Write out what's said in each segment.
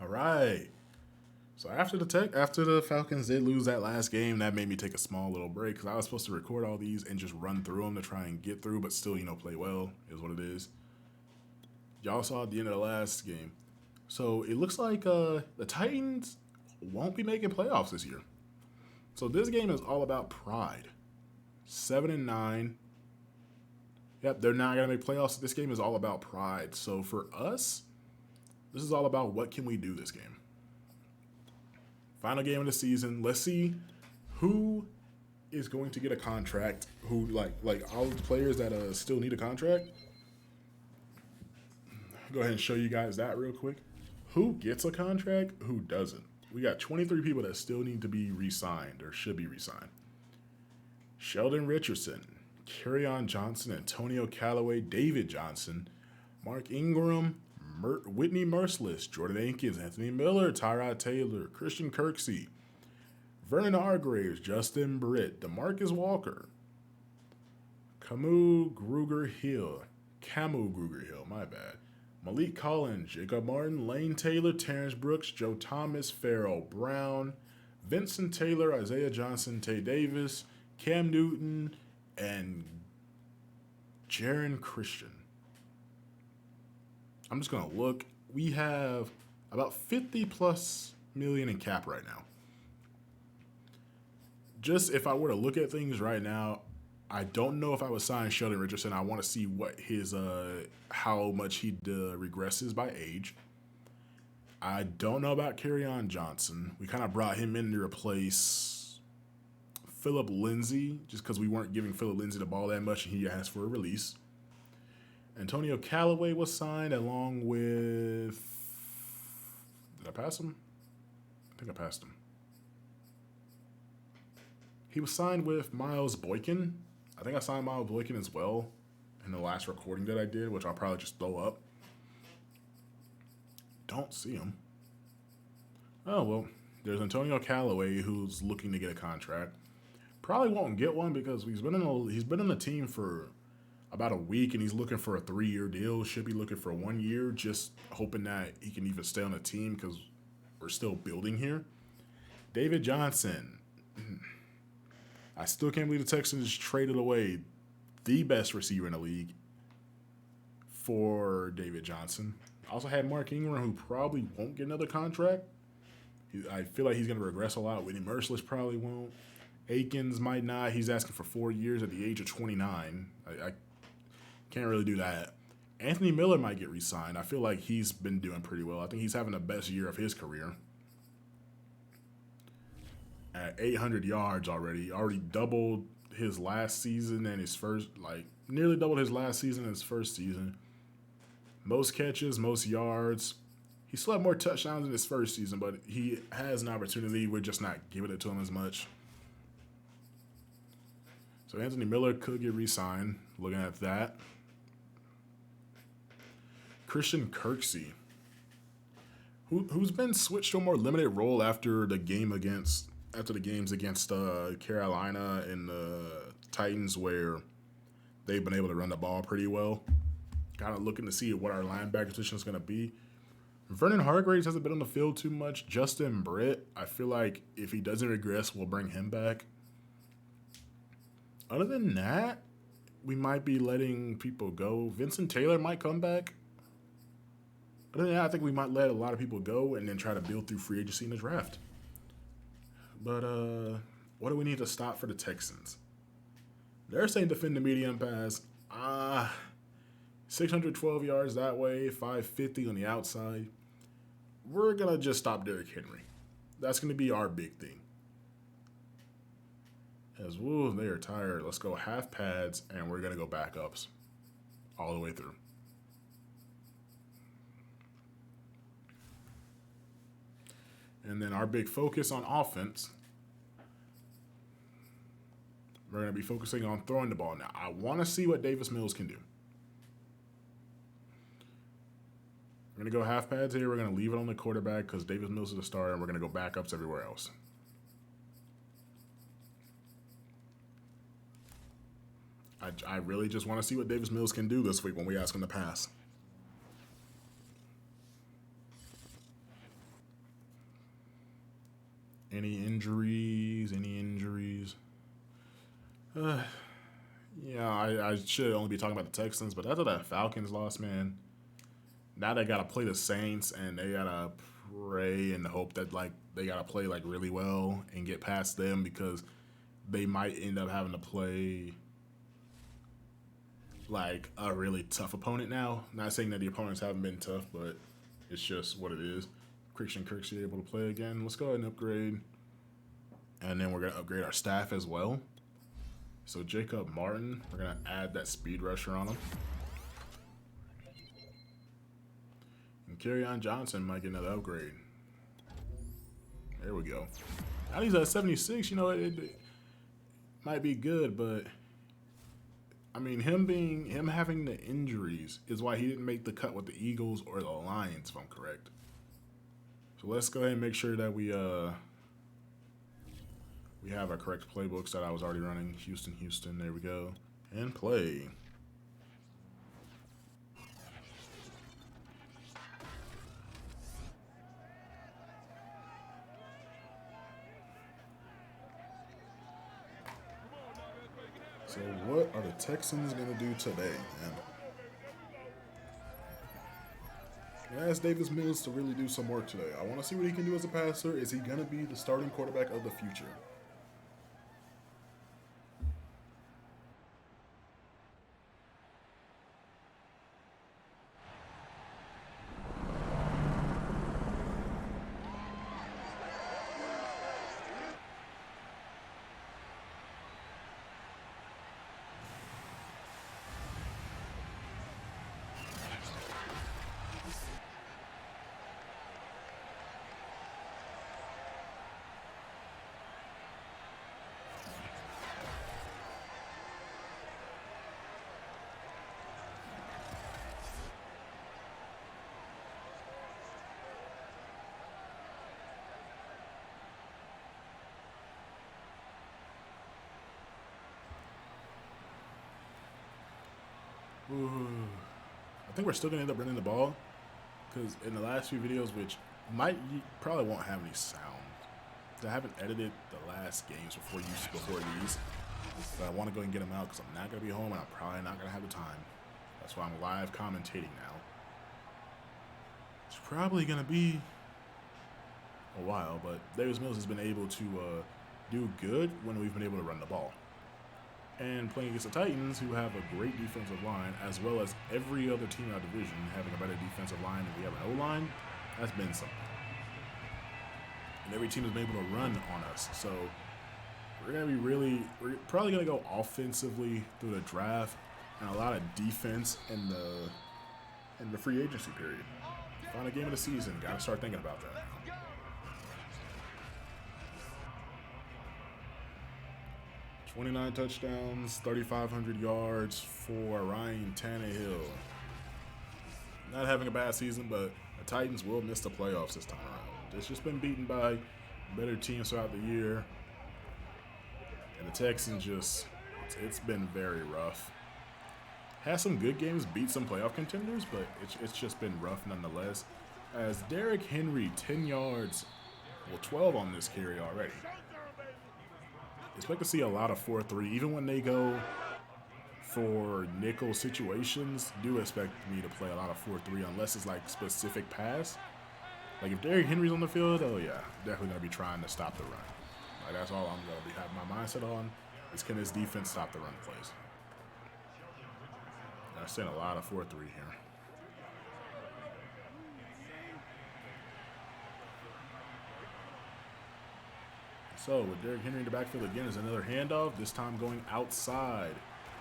All right. So after the Falcons did lose that last game, that made me take a small little break because I was supposed to record all these and just run through them to try and get through, but still, play well is what it is. Y'all saw at the end of the last game. So it looks like the Titans won't be making playoffs this year. So this game is all about pride. 7-9. Yep, they're not gonna make playoffs. This game is all about pride. So for us, this is all about what can we do this game. Final game of the season. Let's see who is going to get a contract. Who like all the players that still need a contract. Go ahead and show you guys that real quick. Who gets a contract? Who doesn't? We got 23 people that still need to be re-signed or should be re-signed. Sheldon Richardson, Kerryon Johnson, Antonio Callaway, David Johnson, Mark Ingram, Whitney Merciless, Jordan Akins, Anthony Miller, Tyrod Taylor, Christian Kirksey, Vernon Hargreaves, Justin Britt, DeMarcus Walker, Camu Gruger Hill, my bad. Malik Collins, Jacob Martin, Lane Taylor, Terrence Brooks, Joe Thomas, Farrell Brown, Vincent Taylor, Isaiah Johnson, Tay Davis, Cam Newton, and Jaron Christian. I'm just going to look. We have about 50 plus million in cap right now. Just if I were to look at things right now, I don't know if I would sign Sheldon Richardson. I want to see what his how much he regresses by age. I don't know about Kerryon Johnson. We kind of brought him in to replace Philip Lindsay just because we weren't giving Philip Lindsay the ball that much and he asked for a release. Antonio Callaway was signed along with. Did I pass him? I think I passed him. He was signed with Miles Boykin. I think I signed Miles Boykin as well in the last recording that I did, which I'll probably just throw up. Don't see him. Oh, well, there's Antonio Callaway who's looking to get a contract. Probably won't get one because he's been in the team for about a week and he's looking for a 3-year deal. Should be looking for 1 year, just hoping that he can even stay on the team because we're still building here. David Johnson. I still can't believe the Texans traded away the best receiver in the league for David Johnson. I also had Mark Ingram, who probably won't get another contract. I feel like he's going to regress a lot. Whitney Merciless probably won't. Akins might not. He's asking for 4 years at the age of 29. I can't really do that. Anthony Miller might get re-signed. I feel like he's been doing pretty well. I think he's having the best year of his career. At 800 yards already doubled his last season and his first, nearly doubled his last season and his first season. Most catches, most yards. He still had more touchdowns in his first season, but he has an opportunity. We're just not giving it to him as much. So Anthony Miller could get re-signed. Looking at that. Christian Kirksey, who's been switched to a more limited role after the games against Carolina and the Titans, where they've been able to run the ball pretty well. Kind of looking to see what our linebacker position is going to be. Vernon Hargreaves hasn't been on the field too much. Justin Britt, I feel like if he doesn't regress, we'll bring him back. Other than that, we might be letting people go. Vincent Taylor might come back. Other than that, I think we might let a lot of people go and then try to build through free agency in the draft. But what do we need to stop for the Texans? They're saying defend the medium pass. 612 yards that way, 550 on the outside. We're going to just stop Derrick Henry. That's going to be our big thing. As they are tired. Let's go half pads, and we're going to go backups all the way through. And then our big focus on offense, we're going to be focusing on throwing the ball. Now, I want to see what Davis Mills can do. We're going to go half pads here. We're going to leave it on the quarterback because Davis Mills is the starter, and we're going to go backups everywhere else. I really just want to see what Davis Mills can do this week when we ask him to pass. Any injuries? Any injuries? Yeah, I should only be talking about the Texans, but after that Falcons loss, man, now they gotta play the Saints and they gotta pray and hope that like they gotta play like really well and get past them because they might end up having to play like a really tough opponent now. Not saying that the opponents haven't been tough, but it's just what it is. Christian Kirksey able to play again. Let's go ahead and upgrade. And then we're gonna upgrade our staff as well. So Jacob Martin, we're gonna add that speed rusher on him. And Kerryon Johnson might get another upgrade. There we go. Now he's at 76, you know, it might be good, but I mean him having the injuries is why he didn't make the cut with the Eagles or the Lions, if I'm correct. So let's go ahead and make sure that we have our correct playbooks that I was already running. Houston, there we go. And play. So what are the Texans going to do today, man? I asked Davis Mills to really do some work today. I want to see what he can do as a passer. Is he going to be the starting quarterback of the future? Ooh. I think we're still going to end up running the ball because in the last few videos, which you probably won't have any sound. I haven't edited the last games before these. But I want to go and get them out because I'm not going to be home and I'm probably not going to have the time. That's why I'm live commentating now. It's probably going to be a while, but Davis Mills has been able to do good when we've been able to run the ball. And playing against the Titans, who have a great defensive line, as well as every other team in our division having a better defensive line than we have an O-line, that's been something. And every team has been able to run on us. So we're probably going to go offensively through the draft and a lot of defense in the free agency period. Final game of the season, got to start thinking about that. 29 touchdowns, 3,500 yards for Ryan Tannehill. Not having a bad season, but the Titans will miss the playoffs this time around. It's just been beaten by better teams throughout the year. And the Texans it's been very rough. Has some good games, beat some playoff contenders, but it's just been rough nonetheless. As Derrick Henry, 10 yards, 12 on this carry already. Expect to see a lot of 4-3. Even when they go for nickel situations, do expect me to play a lot of 4-3 unless it's like specific pass. Like if Derrick Henry's on the field, oh yeah, definitely going to be trying to stop the run. Like that's all I'm going to be having my mindset on is can this defense stop the run plays. I've seen a lot of 4-3 here. So with Derrick Henry in the backfield again is another handoff, this time going outside.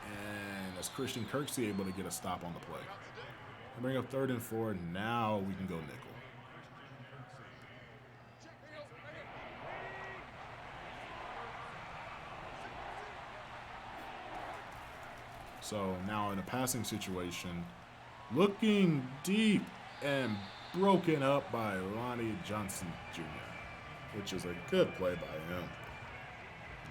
And as Christian Kirksey able to get a stop on the play. And bring up 3rd and 4, now we can go nickel. So now in a passing situation, looking deep and broken up by Lonnie Johnson Jr., which is a good play by him.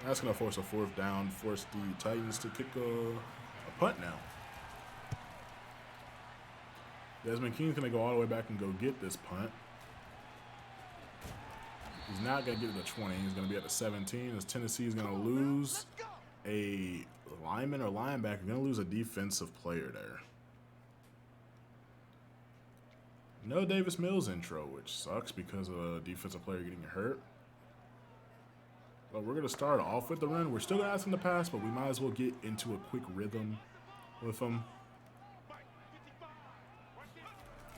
That's going to force a 4th down, force the Titans to kick a punt now. Desmond King's going to go all the way back and go get this punt. He's not going to get to the 20. He's going to be at the 17 as Tennessee is going to lose a lineman or linebacker. Going to lose a defensive player there. No Davis Mills intro, which sucks because of a defensive player getting hurt. But we're going to start off with the run. We're still going to ask him to pass, but we might as well get into a quick rhythm with him.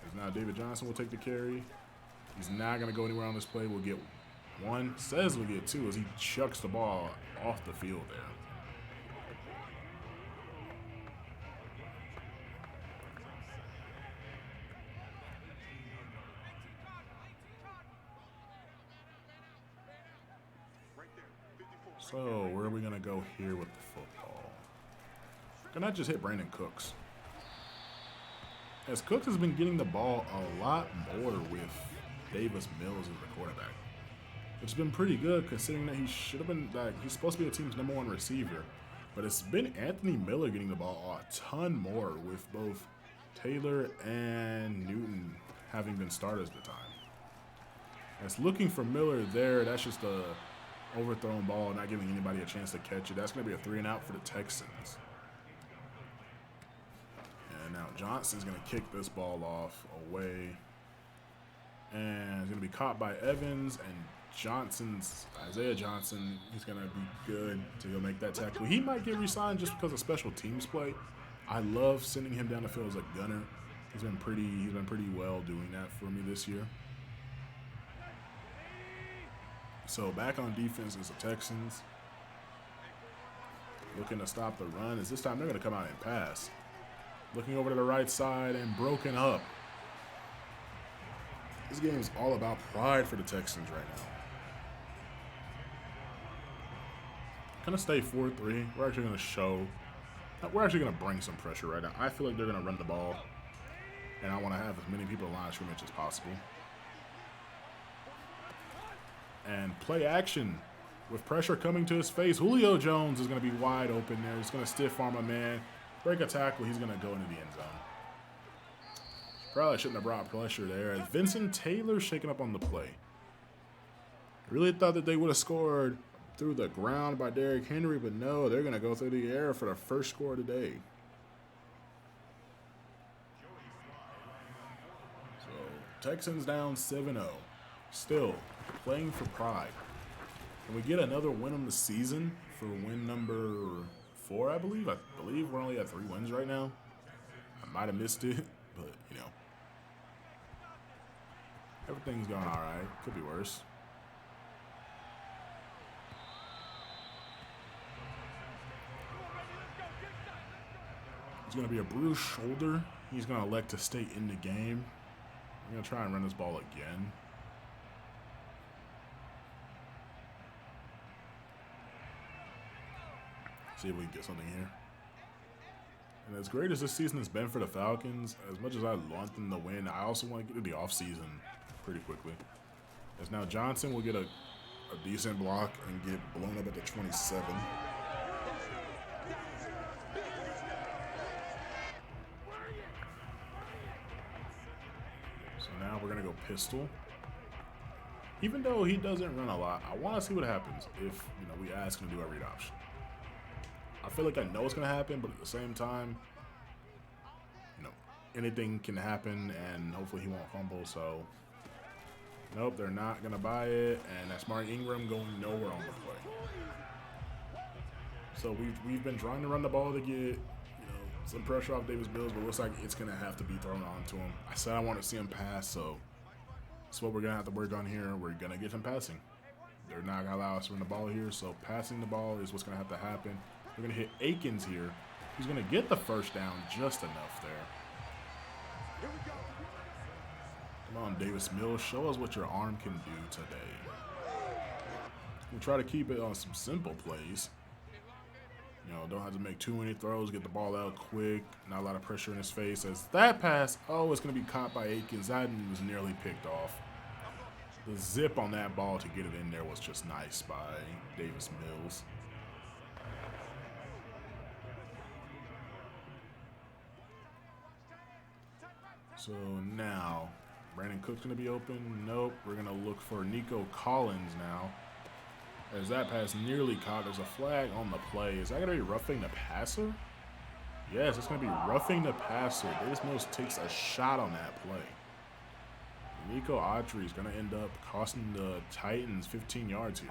As now David Johnson will take the carry. He's not going to go anywhere on this play. We'll get one. Says we'll get two as he chucks the ball off the field there. So, where are we going to go here with the football? Can I just hit Brandon Cooks? As Cooks has been getting the ball a lot more with Davis Mills as the quarterback. Which has been pretty good considering that he should have been, like, he's supposed to be the team's #1 receiver. But it's been Anthony Miller getting the ball a ton more with both Taylor and Newton having been starters at the time. As looking for Miller there, that's just a overthrown ball, not giving anybody a chance to catch it. That's going to be a 3-and-out for the Texans. And now Johnson's going to kick this ball off away. And it's going to be caught by Evans, and Isaiah Johnson, he's going to be good to go make that tackle. He might get re-signed just because of special teams play. I love sending him down the field as a gunner. He's been pretty well doing that for me this year. So back on defense is the Texans. Looking to stop the run. As this time they're going to come out and pass. Looking over to the right side and broken up. This game is all about pride for the Texans right now. Gonna stay 4-3. We're actually going to bring some pressure right now. I feel like they're going to run the ball. And I want to have as many people in line of scrimmage as possible. And play action with pressure coming to his face. Julio Jones is going to be wide open there. He's going to stiff arm a man, break a tackle. He's going to go into the end zone. Probably shouldn't have brought pressure there. Vincent Taylor shaking up on the play. Really thought that they would have scored through the ground by Derrick Henry, but no, they're going to go through the air for the first score of the day. So Texans down 7-0. Still playing for pride. Can we get another win on the season for win number 4, I believe? I believe we're only at 3 wins right now. I might have missed it, but, you know. Everything's going all right. Could be worse. It's going to be a bruised shoulder. He's going to elect to stay in the game. I'm going to try and run this ball again. See if we can get something here. And as great as this season has been for the Falcons, as much as I want them to win, I also want to get to the offseason pretty quickly. As now Johnson will get a decent block and get blown up at the 27. So now we're going to go pistol. Even though he doesn't run a lot, I want to see what happens if, we ask him to do a read option. I feel like I know what's going to happen, but at the same time, anything can happen, and hopefully he won't fumble. So, nope, they're not going to buy it, and that's Mark Ingram going nowhere on the play. So we've been trying to run the ball to get some pressure off Davis Mills, but it looks like it's going to have to be thrown on to him. I said I want to see him pass, so that's what we're going to have to work on here. We're going to get him passing. They're not going to allow us to run the ball here, so passing the ball is what's going to have to happen. We're going to hit Akins here. He's going to get the first down just enough there. Come on, Davis Mills. Show us what your arm can do today. We'll try to keep it on some simple plays. Don't have to make too many throws. Get the ball out quick. Not a lot of pressure in his face. As that pass, it's going to be caught by Akins. That was nearly picked off. The zip on that ball to get it in there was just nice by Davis Mills. So now Brandon Cook's going to be open. Nope. We're going to look for Nico Collins now. As that pass nearly caught, there's a flag on the play. Is that going to be roughing the passer? Yes, it's going to be roughing the passer. Davis Mills takes a shot on that play. Nico Autry is going to end up costing the Titans 15 yards here.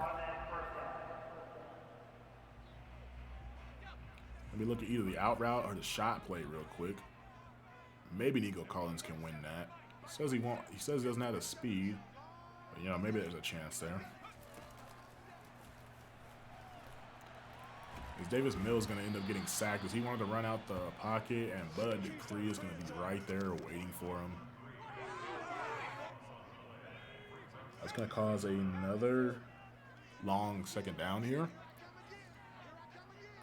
Let me look at either the out route or the shot play real quick. Maybe Nico Collins can win that. He says he won't. He says he doesn't have the speed, but you know, maybe there's a chance there. Is Davis Mills going to end up getting sacked? Because he wanted to run out the pocket, and Bud Dupree is going to be right there waiting for him. That's going to cause another long second down here.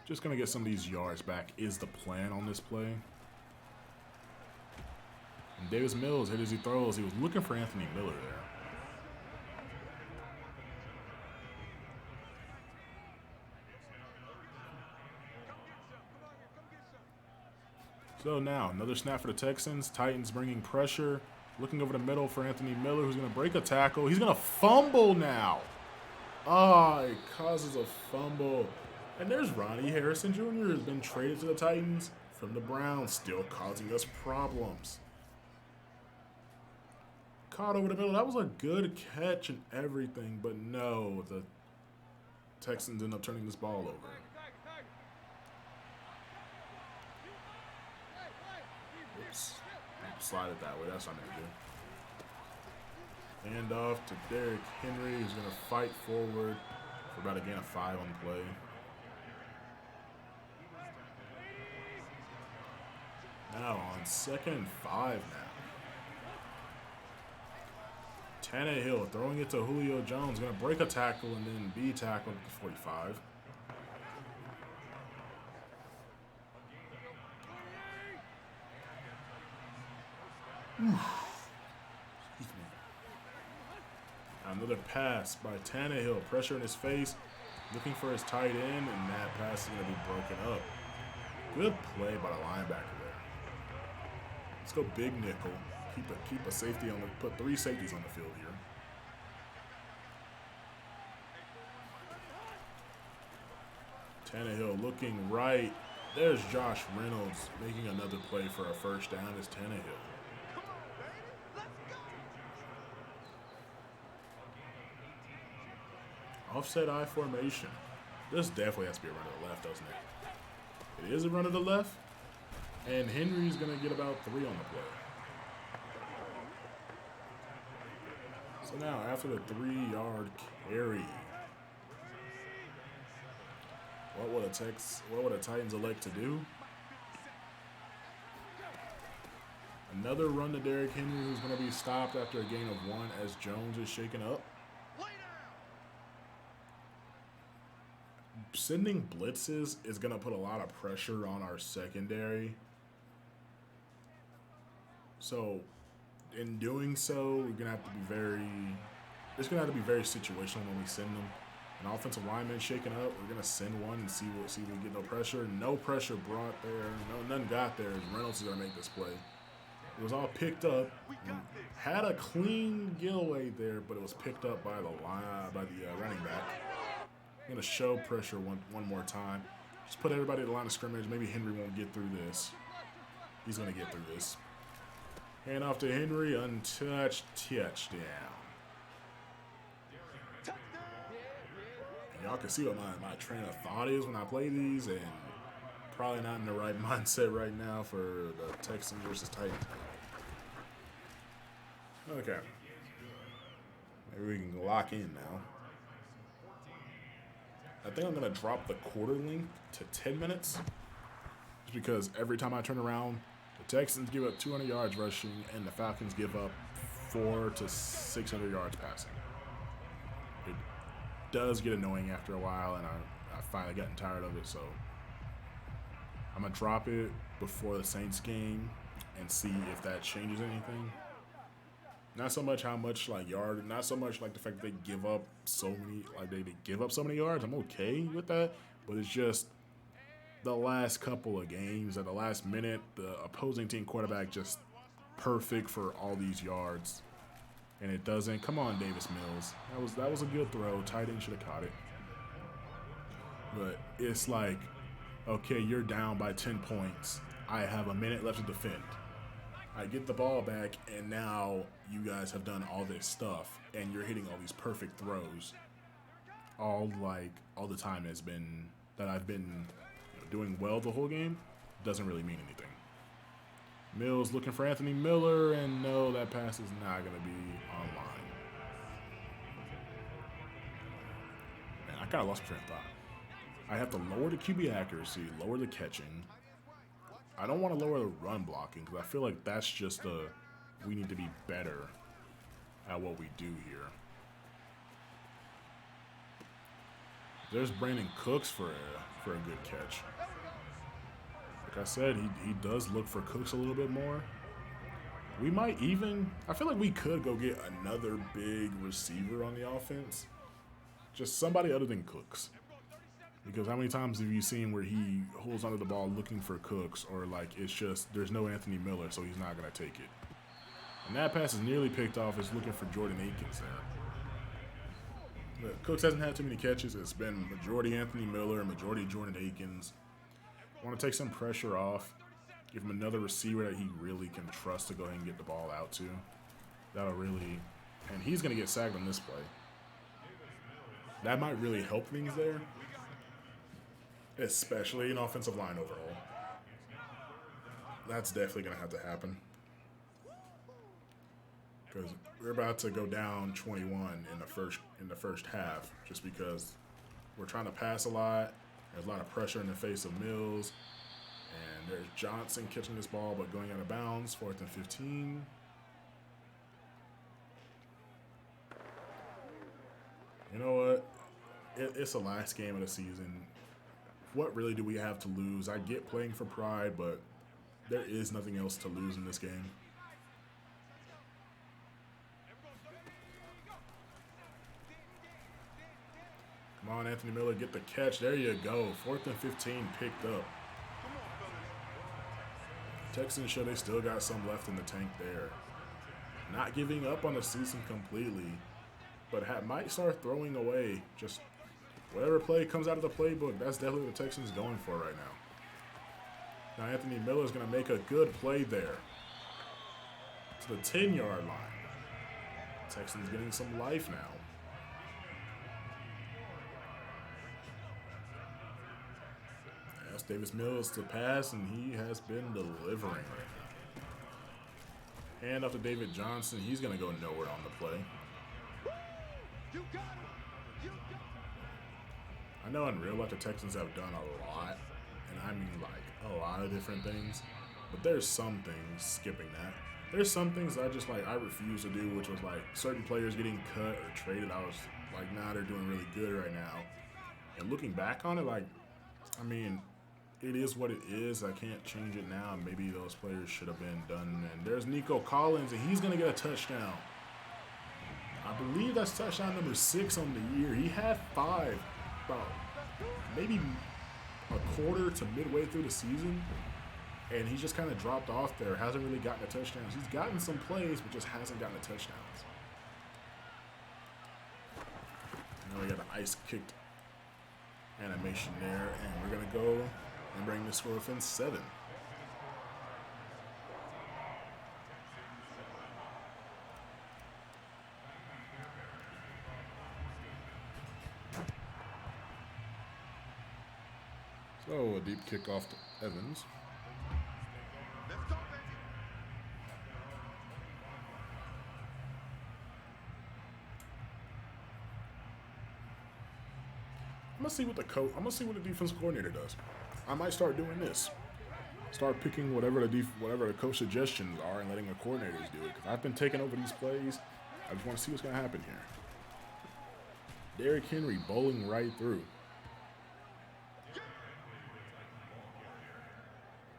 Just going to get some of these yards back is the plan on this play. And Davis Mills hit as he throws. He was looking for Anthony Miller there. So now, another snap for the Texans. Titans bringing pressure. Looking over the middle for Anthony Miller, who's going to break a tackle. He's going to fumble now. Ah, it causes a fumble. And there's Ronnie Harrison Jr. has been traded to the Titans from the Browns, still causing us problems. Caught over the middle. That was a good catch and everything, but no, the Texans end up turning this ball over. Oops. Slide it that way. That's what I'm going to do. Hand off to Derrick Henry, who's going to fight forward for about a gain of 5 on the play. Now on 2nd and 5 now. Tannehill throwing it to Julio Jones. Going to break a tackle and then be tackled at the 45. Excuse me. Another pass by Tannehill. Pressure in his face. Looking for his tight end, and that pass is going to be broken up. Good play by the linebacker there. Let's go big nickel. Keep a safety on. Put 3 safeties on the field here. Tannehill looking right. There's Josh Reynolds making another play for a first down. Is Tannehill. Offset I formation. This definitely has to be a run to the left, doesn't it? It is a run to the left. And Henry's going to get about 3 on the play. So now, after the 3-yard carry, what would the Titans elect to do? Another run to Derrick Henry, who's going to be stopped after a gain of 1 as Jones is shaken up. Sending blitzes is going to put a lot of pressure on our secondary. So, in doing so, we're going to have to be it's going to have to be very situational when we send them. An offensive lineman shaken up, we're going to send one and see if we get no pressure. No pressure brought there. None got there. Reynolds is going to make this play. It was all picked up. Had a clean giveaway there, but it was picked up by the running back. I'm going to show pressure one more time. Just put everybody at the line of scrimmage. Maybe Henry won't get through this. He's going to get through this. Hand off to Henry. Untouched. Touchdown. Y'all can see what my train of thought is when I play these, and probably not in the right mindset right now for the Texans versus Titans. Okay. Maybe we can lock in now. I think I'm going to drop the quarter length to 10 minutes. Just because every time I turn around, the Texans give up 200 yards rushing and the Falcons give up 400 to 600 yards passing. It does get annoying after a while, and I finally gotten tired of it, so I'm going to drop it before the Saints game and see if that changes anything. Not so much how much not so much like the fact that they give up so many yards. I'm okay with that, but it's just the last couple of games at the last minute, the opposing team quarterback just perfect for all these yards. And it doesn't. Come on, Davis Mills. That was a good throw. Tight end should have caught it. But it's like, okay, you're down by 10 points. I have a minute left to defend. I get the ball back, and now you guys have done all this stuff, and you're hitting all these perfect throws. All the time has been that I've been doing well the whole game doesn't really mean anything. Mills looking for Anthony Miller, and no, that pass is not going to be online. Man, I kind of lost my train of thought. I have to lower the QB accuracy, lower the catching. I don't want to lower the run blocking because I feel like that's just we need to be better at what we do here. There's Brandon Cooks for a good catch. Like I said, he does look for Cooks a little bit more. We might even, I feel like we could go get another big receiver on the offense. Just somebody other than Cooks. Because how many times have you seen where he holds onto the ball looking for Cooks, or like it's just there's no Anthony Miller, so he's not going to take it. And that pass is nearly picked off. It's looking for Jordan Akins there. But Cooks hasn't had too many catches. It's been majority Anthony Miller, majority Jordan Akins. Want to take some pressure off, give him another receiver that he really can trust to go ahead and get the ball out to. That'll really, and he's going to get sacked on this play. That might really help things there. Especially an offensive line overhaul. That's definitely going to have to happen. Because we're about to go down 21 in the first half just because we're trying to pass a lot. There's a lot of pressure in the face of Mills. And there's Johnson catching this ball but going out of bounds. 4th and 15. You know what? It's the last game of the season. What really do we have to lose? I get playing for pride, but there is nothing else to lose in this game. Come on, Anthony Miller, get the catch. There you go. 4th and 15 picked up. Texans show they still got some left in the tank there. Not giving up on the season completely, but might start throwing away. Just whatever play comes out of the playbook, that's definitely what the Texans going for right now. Now Anthony Miller is going to make a good play there to the 10-yard line. Texans getting some life now. That's Davis Mills to pass, and he has been delivering. Hand off to David Johnson. He's going to go nowhere on the play. I know in real life the Texans have done a lot, and I mean like a lot of different things, but there's some things, skipping that, there's some things I refuse to do, which was like certain players getting cut or traded. I was like, nah, they're doing really good right now. And looking back on it, like, I mean, it is what it is. I can't change it now. Maybe those players should have been done. And there's Nico Collins, and he's going to get a touchdown. I believe that's touchdown number 6 on the year. He had 5 about maybe a quarter to midway through the season, and he just kind of dropped off there. Hasn't really gotten the touchdowns. He's gotten some plays, but just hasn't gotten the touchdowns. Now we got an ice kicked animation there, and we're going to go and bring the score within 7. So a deep kickoff to Evans. I'm gonna see what the defense coordinator does. I might start doing this. Start picking whatever the coach suggestions are and letting the coordinators do it. Because I've been taking over these plays. I just want to see what's gonna happen here. Derrick Henry bowling right through.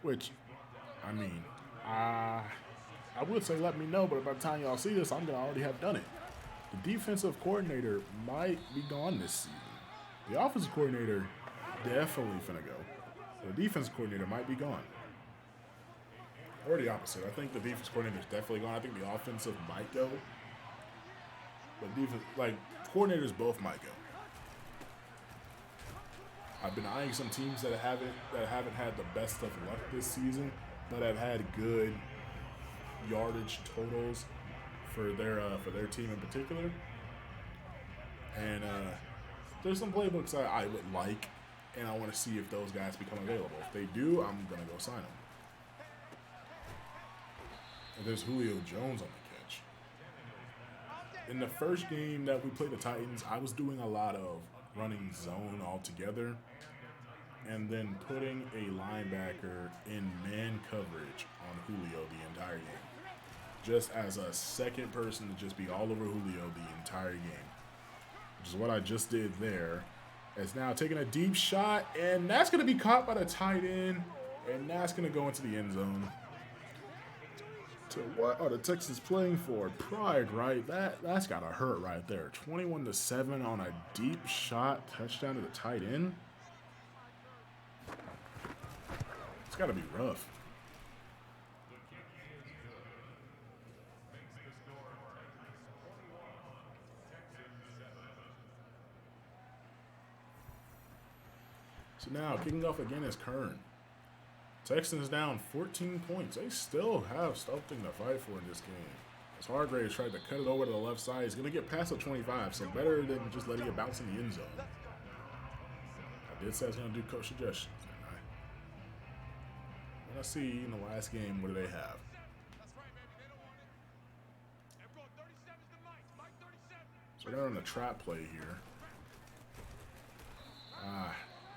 Which, I mean, I would say let me know, but by the time y'all see this, I'm going to already have done it. The defensive coordinator might be gone this season. The offensive coordinator definitely finna go. The defensive coordinator might be gone. Or the opposite. I think the defensive coordinator is definitely gone. I think the offensive might go. but defense, like coordinators both might go. I've been eyeing some teams that haven't had the best of luck this season, but have had good yardage totals for their team in particular. And there's some playbooks I would like, and I want to see if those guys become available. If they do, I'm gonna go sign them. And there's Julio Jones on the catch. In the first game that we played the Titans, I was doing a lot of running zone altogether, and then putting a linebacker in man coverage on Julio the entire game. Just as a second person to just be all over Julio the entire game. Which is what I just did there. It's now taking a deep shot, and that's going to be caught by the tight end, and that's going to go into the end zone. So what are the Texans playing for? Pride, right? That's got to hurt right there. 21-7 on a deep shot, touchdown to the tight end. It's got to be rough. So now, kicking off again is Kern. Texans down 14 points. They still have something to fight for in this game. As Hargreaves tried to cut it over to the left side, he's going to get past the 25, so better than just letting it bounce in the end zone. I did say I was going to do coach suggestions. Let's see in the last game, what do they have? So they're on a trap play here.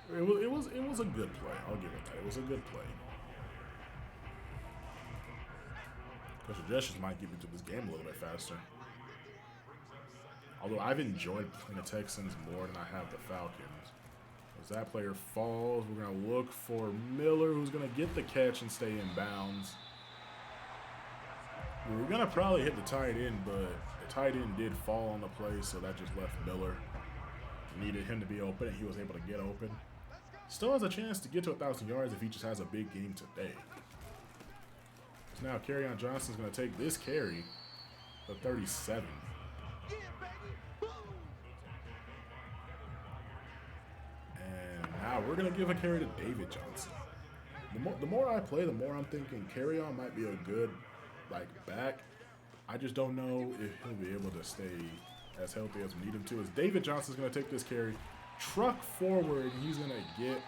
It was a good play. I'll give it that. It was a good play. Coach suggestions might get into this game a little bit faster. Although I've enjoyed playing the Texans more than I have the Falcons. As that player falls, we're going to look for Miller, who's going to get the catch and stay in bounds. We were going to probably hit the tight end, but the tight end did fall on the play, so that just left Miller. Needed him to be open, and he was able to get open. Still has a chance to get to 1,000 yards if he just has a big game today. So now Kerryon Johnson's going to take this carry to 37. Now we're going to give a carry to David Johnson. The more I play, the more I'm thinking Kerryon might be a good back. I just don't know if he'll be able to stay as healthy as we need him to. As David Johnson's going to take this carry, truck forward, and he's going to get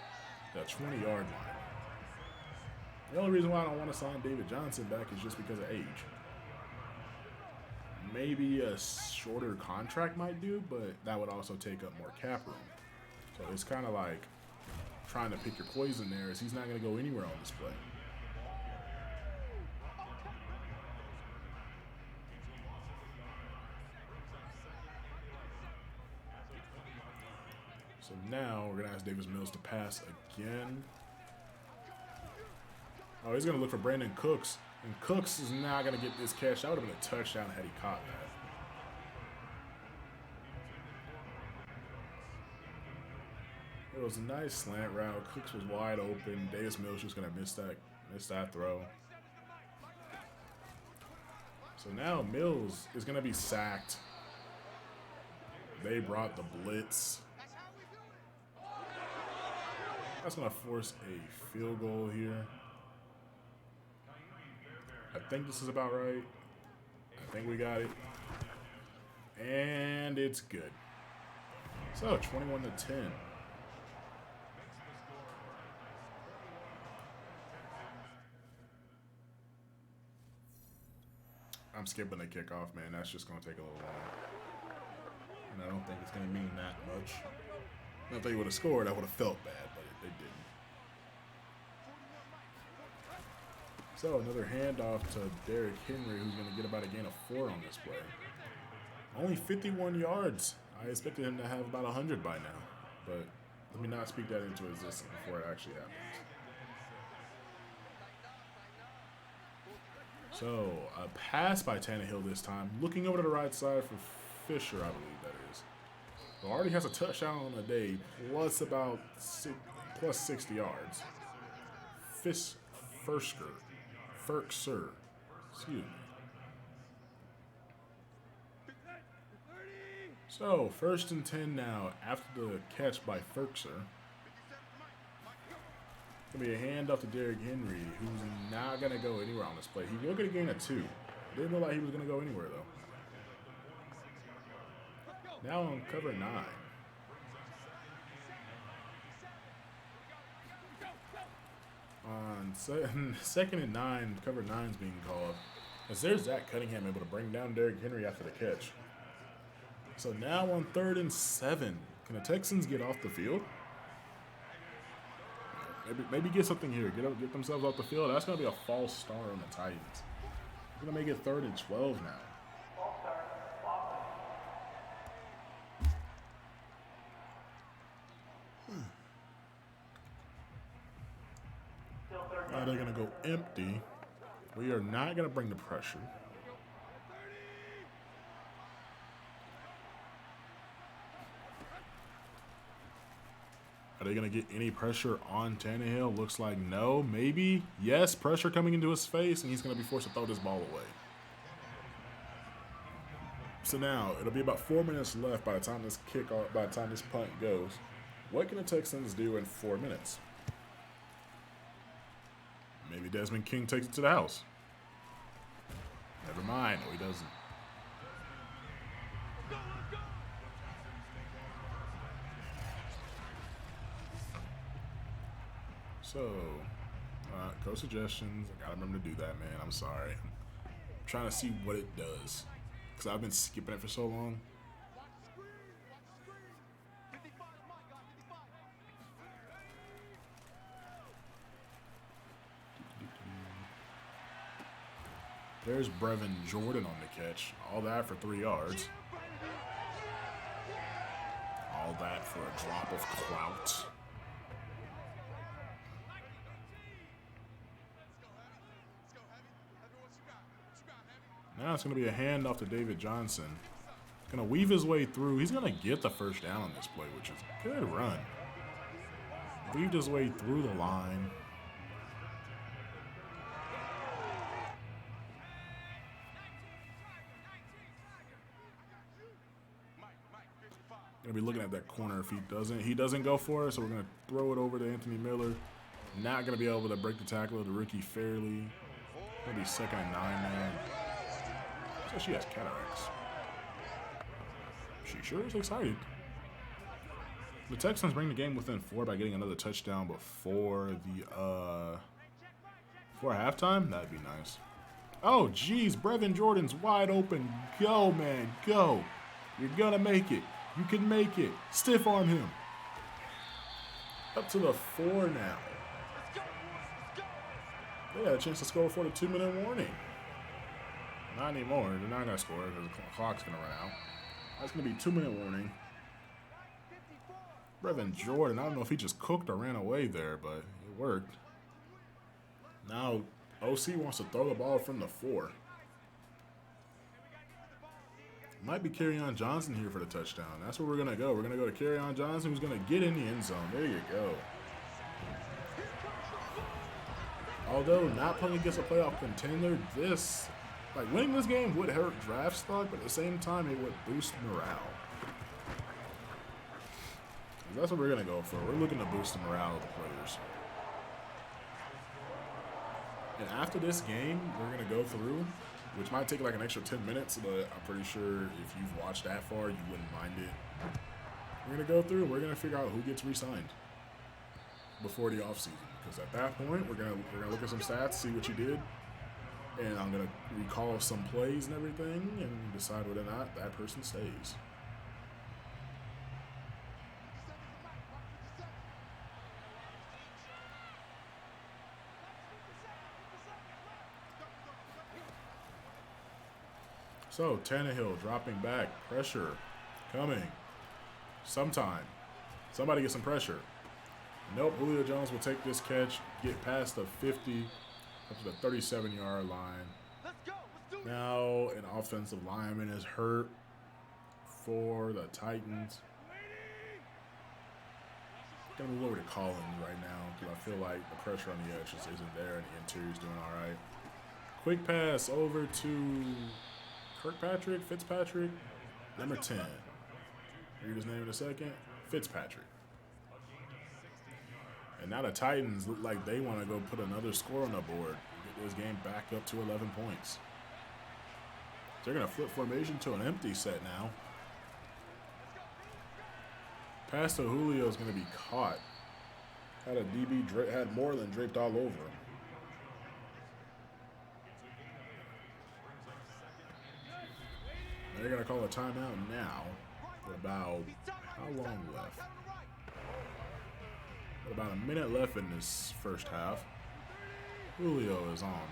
the 20-yard line. The only reason why I don't want to sign David Johnson back is just because of age. Maybe a shorter contract might do, but that would also take up more cap room. So it's kind of like trying to pick your poison there, as he's not going to go anywhere on this play. So now we're going to ask Davis Mills to pass again. Oh, he's going to look for Brandon Cooks. And Cooks is not going to get this catch. That would have been a touchdown had he caught that. It was a nice slant route. Cooks was wide open. Davis Mills just going to miss that throw. So now Mills is going to be sacked. They brought the blitz. That's going to force a field goal here. I think this is about right. I think we got it. And it's good. So 21-10. I'm skipping the kickoff, man. That's just going to take a little long. And I don't think it's going to mean that much. If they would have scored, I would have felt bad, but they didn't. So another handoff to Derrick Henry, who's going to get about a gain of 4 on this play. Only 51 yards. I expected him to have about 100 by now, but let me not speak that into existence before it actually happens. So, a pass by Tannehill this time. Looking over to the right side for Fisher, I believe that is. So already has a touchdown on the day, plus about plus 60 yards. Ferkser. Excuse me. So, 1st and 10 now after the catch by Ferkser. Gonna be a handoff to Derrick Henry, who's not gonna go anywhere on this play. He will get a gain of 2. Didn't look like he was gonna go anywhere though. Now on cover 9. On 2nd and 9, cover 9 is being called. As there's Zach Cunningham able to bring down Derrick Henry after the catch. So now on 3rd and 7, can the Texans get off the field? Maybe get something here. Get themselves off the field. That's going to be a false start on the Titans. We're going to make it 3rd and 12 now. Now they're going to go empty. We are not going to bring the pressure. Are they going to get any pressure on Tannehill? Looks like no. Maybe. Yes, pressure coming into his face, and he's going to be forced to throw this ball away. So now, it'll be about 4 minutes left by the time this punt goes. What can the Texans do in 4 minutes? Maybe Desmond King takes it to the house. Never mind. No, he doesn't. So, go suggestions. I gotta remember to do that, man. I'm sorry. I'm trying to see what it does. Because I've been skipping it for so long. There's Vernon Jordan on the catch. All that for 3 yards. All that for a drop of clout. Now it's going to be a handoff to David Johnson. Going to weave his way through. He's going to get the 1st down on this play, which is a good run. Weaved his way through the line. Going to be looking at that corner if he doesn't go for it, so we're going to throw it over to Anthony Miller. Not going to be able to break the tackle of the rookie fairly. Going to be 2nd and 9 now. So she has cataracts. She sure is excited. The Texans bring the game within 4 by getting another touchdown before halftime. That'd be nice. Oh, geez, Vernon Jordan's wide open. Go, man, go. You're gonna make it. You can make it. Stiff arm him. Up to the 4 now. They had a chance to score for the 2-minute warning. Not anymore. They're not going to score because the clock's going to run out. That's going to be 2-minute warning. Vernon Jordan, I don't know if he just cooked or ran away there, but it worked. Now, OC wants to throw the ball from the 4. Might be Kerryon Johnson here for the touchdown. That's where we're going to go. We're going to go to Kerryon Johnson, who's going to get in the end zone. There you go. Although not playing against a playoff contender, winning this game would hurt draft stock, but at the same time, it would boost morale. That's what we're going to go for. We're looking to boost the morale of the players. And after this game, we're going to go through, which might take like an extra 10 minutes, but I'm pretty sure if you've watched that far, you wouldn't mind it. We're going to go through and we're going to figure out who gets re-signed before the offseason. Because at that point, we're gonna look at some stats, see what you did, and I'm gonna recall some plays and everything, and decide whether or not that person stays. So Tannehill dropping back, pressure coming. Sometime, somebody get some pressure. Nope, Julio Jones will take this catch, get past the 50, up to the 37-yard line. Now an offensive lineman is hurt for the Titans. Gonna move over to Collins right now because I feel like the pressure on the edge just isn't there and the interior's doing all right. Quick pass over to Fitzpatrick, number 10. Read his name in a second. Fitzpatrick. And now the Titans look like they want to go put another score on the board. Get this game back up to 11 points. They're going to flip formation to an empty set now. Pass to Julio is going to be caught. Had a DB, had Moreland draped all over him. They're going to call a timeout now. With about, how long left? With about a minute left in this first half. Julio is on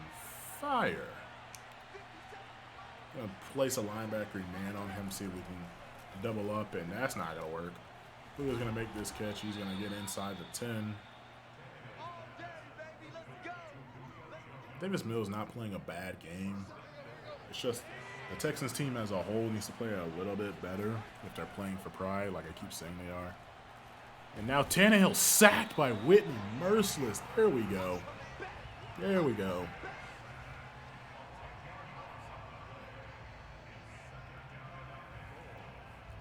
fire. Gonna place a linebacker man on him, see if we can double up, and that's not gonna work. Julio's gonna make this catch. He's gonna get inside the 10. Davis Mills not playing a bad game. It's just the Texans team as a whole needs to play a little bit better if they're playing for pride, like I keep saying they are. And now Tannehill sacked by Whitney. Merciless. There we go. There we go.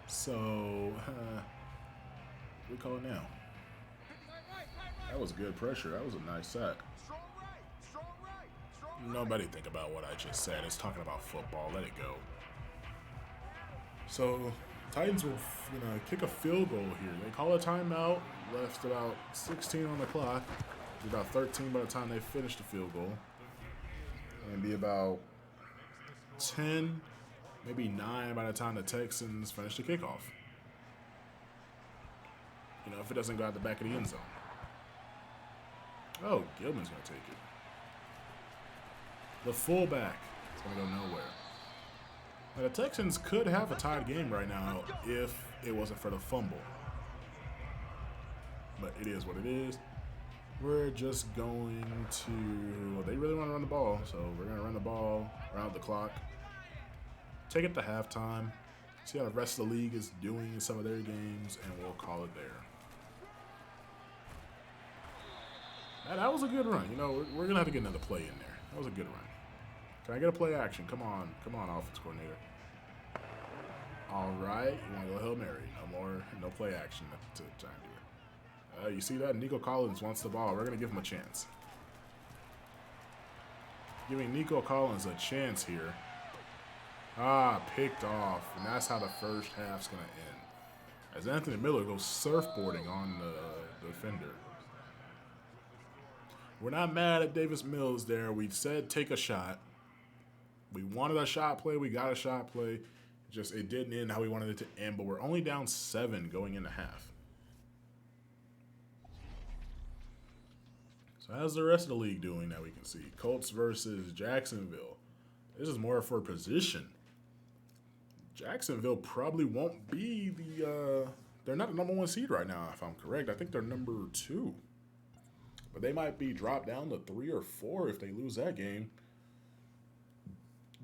So, we call it now. That was good pressure. That was a nice sack. Nobody think about what I just said. It's talking about football. Let it go. So, Titans will kick a field goal here. They call a timeout. Left about 16 on the clock. It'll be about 13 by the time they finish the field goal. And be about 10, maybe 9 by the time the Texans finish the kickoff. If it doesn't go out the back of the end zone. Oh, Gilman's going to take it. The fullback is going to go nowhere. Now, the Texans could have a tied game right now if it wasn't for the fumble. But it is what it is. We're just going to... They really want to run the ball, so we're going to run the ball, round the clock. Take it to halftime. See how the rest of the league is doing in some of their games, and we'll call it there. That was a good run. We're going to have to get another play in there. That was a good run. Can I get a play action? Come on, offense coordinator. All right, you want to go Hail Mary. No play action to try and do it. You see that? Nico Collins wants the ball. We're going to give him a chance. Giving Nico Collins a chance here. Picked off. And that's how the first half's going to end. As Anthony Miller goes surfboarding on the defender. We're not mad at Davis Mills there. We said take a shot. We wanted a shot play. We got a shot play. Just it didn't end how we wanted it to end. But we're only down 7 going into half. So how's the rest of the league doing that we can see? Colts versus Jacksonville. This is more for position. Jacksonville probably won't be they're not the number 1 seed right now, if I'm correct. I think they're number 2. But they might be dropped down to 3 or 4 if they lose that game.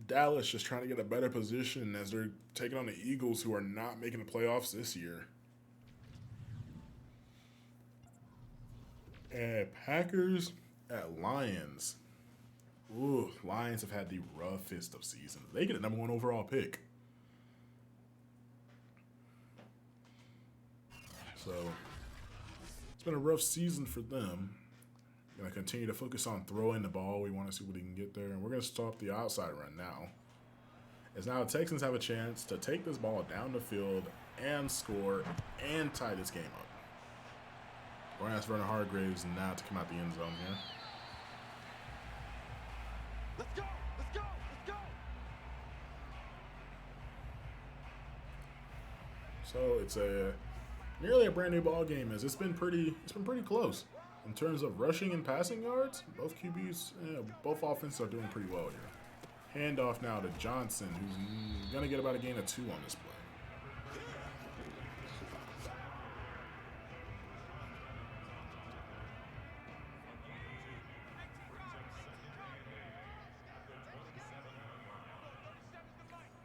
Dallas just trying to get a better position as they're taking on the Eagles, who are not making the playoffs this year. And Packers at Lions. Ooh, Lions have had the roughest of seasons. They get a number 1 overall pick. So, it's been a rough season for them. Going to continue to focus on throwing the ball. We want to see what he can get there. And we're going to stop the outside run now. As now the Texans have a chance to take this ball down the field and score and tie this game up. We're going to ask Vernon Hargreaves now to come out the end zone here. Let's go! Let's go! Let's go! So it's nearly a brand new ball game, as it's been pretty close. In terms of rushing and passing yards, both QBs, both offenses are doing pretty well here. Handoff now to Johnson, who's going to get about a gain of 2 on this play.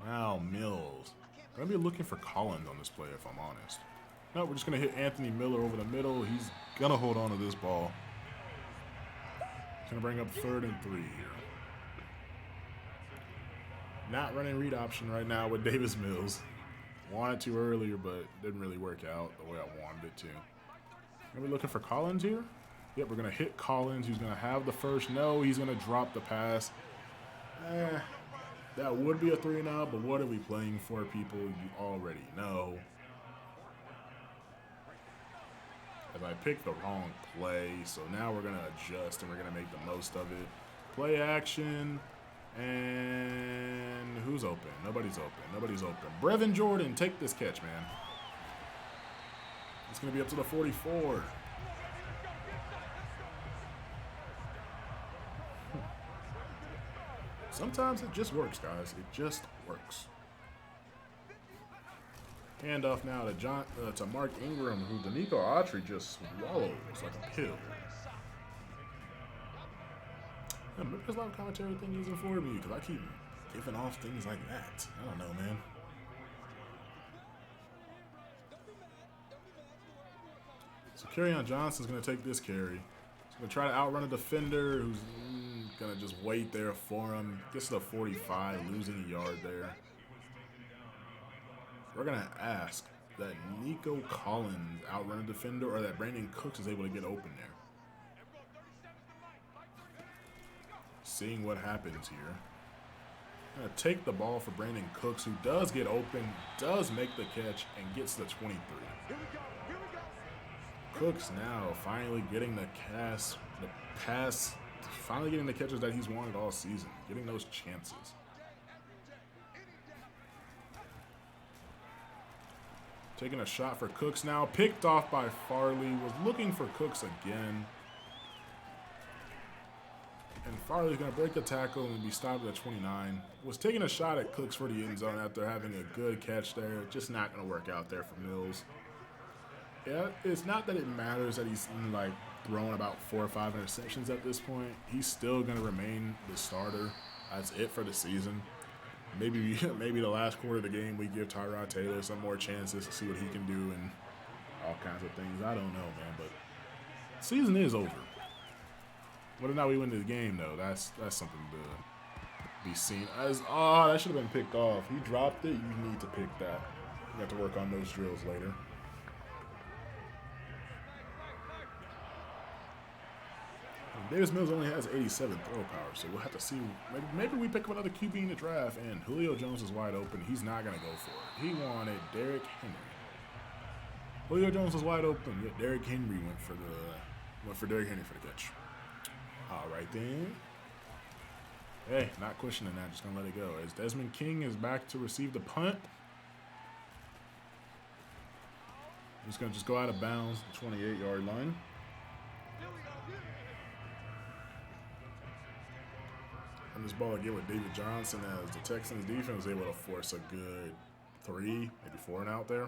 Now Mills. I'm going to be looking for Collins on this play, if I'm honest. No, we're just going to hit Anthony Miller over the middle. He's going to hold on to this ball. Going to bring up 3rd and 3 here. Not running read option right now with Davis Mills. Wanted to earlier, but didn't really work out the way I wanted it to. Are we looking for Collins here? Yep, we're going to hit Collins. He's going to have the first. No, he's going to drop the pass. That would be a 3-and-out, but what are we playing for, people? You already know. As I picked the wrong play, so now we're going to adjust and we're going to make the most of it. Play action. And who's open? Nobody's open. Nobody's open. Brevin Jordan, take this catch, man. It's going to be up to the 44. Sometimes it just works, guys. It just works. Handoff now to Mark Ingram, who Danico Autry just swallows like a pill. Yeah, maybe this live commentary thing isn't for me because I keep giving off things like that. I don't know, man. So Kerryon Johnson's going to take this carry. He's going to try to outrun a defender who's going to just wait there for him. Gets to the 45, losing a yard there. We're going to ask that Nico Collins outrun a defender or that Brandon Cooks is able to get open there. Seeing what happens here. Going to take the ball for Brandon Cooks, who does get open, does make the catch, and gets the 23. Cooks now finally getting the pass, finally getting the catches that he's wanted all season, getting those chances. Taking a shot for Cooks now, picked off by Farley, was looking for Cooks again. And Farley's going to break the tackle and be stopped at 29. Was taking a shot at Cooks for the end zone after having a good catch there. Just not going to work out there for Mills. Yeah, it's not that it matters that he's like thrown about 4 or 5 interceptions at this point. He's still going to remain the starter. That's it for the season. Maybe the last quarter of the game we give Tyrod Taylor some more chances to see what he can do and all kinds of things. I don't know, man, but season is over. Whether or not we win this game, though, that's something to be seen. That should have been picked off. He dropped it. You need to pick that. You have to work on those drills later. Davis Mills only has 87 throw power, so we'll have to see. Maybe we pick up another QB in the draft, and Julio Jones is wide open. He's not going to go for it. He wanted Derrick Henry. Julio Jones was wide open, yet Derrick Henry went for Derrick Henry for the catch. All right, then. Hey, not questioning that. Just going to let it go. As Desmond King is back to receive the punt. He's going to just go out of bounds, the 28-yard line. And this ball again with David Johnson as the Texans defense was able to force a good 3, maybe 4 and out there.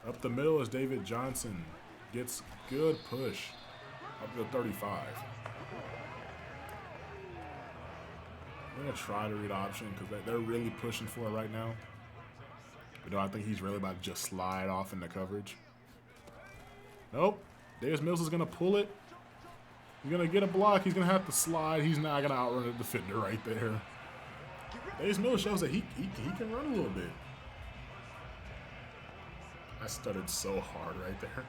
Up the middle is David Johnson. Gets good push up to the 35. I'm going to try to read option because they're really pushing for it right now. But no, I think he's really about to just slide off into coverage. Nope. Davis Mills is going to pull it. He's going to get a block. He's going to have to slide. He's not going to outrun a defender right there. Davis Mills shows that he can run a little bit. I stuttered so hard right there.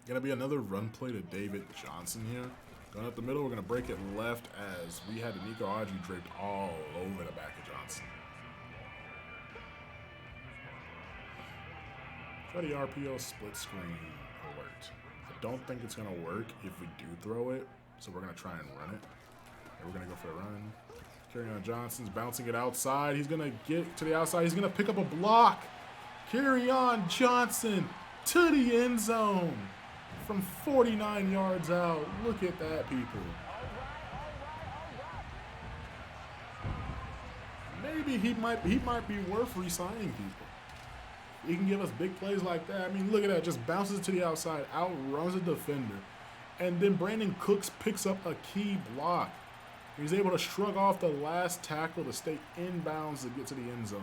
Going to be another run play to David Johnson here. Going up the middle, we're going to break it left as we had Danico Autry draped all over the back of Johnson. Try the RPO split screen alert. I don't think it's going to work if we do throw it, so we're going to try and run it. And we're going to go for the run. Kerryon Johnson's bouncing it outside. He's going to get to the outside. He's going to pick up a block. Kerryon Johnson to the end zone from 49 yards out. Look at that, people. Maybe he might be worth re-signing people. He can give us big plays like that. I mean, look at that. Just bounces to the outside, outruns a defender. And then Brandon Cooks picks up a key block. He's able to shrug off the last tackle to stay inbounds to get to the end zone.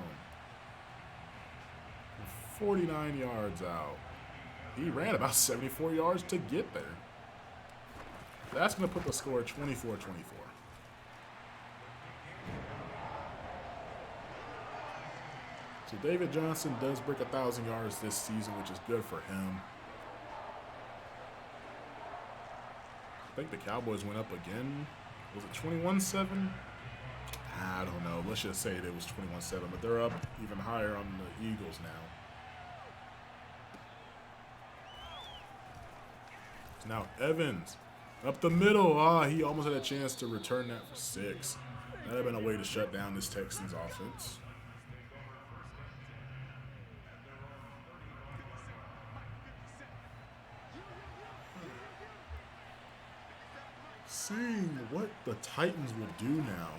49 yards out. He ran about 74 yards to get there. That's going to put the score at 24-24. So David Johnson does break 1,000 yards this season, which is good for him. I think the Cowboys went up again. Was it 21-7? I don't know. Let's just say it was 21-7, but they're up even higher on the Eagles now. So now Evans up the middle. He almost had a chance to return that for 6. That would have been a way to shut down this Texans offense. Seeing what the Titans will do now.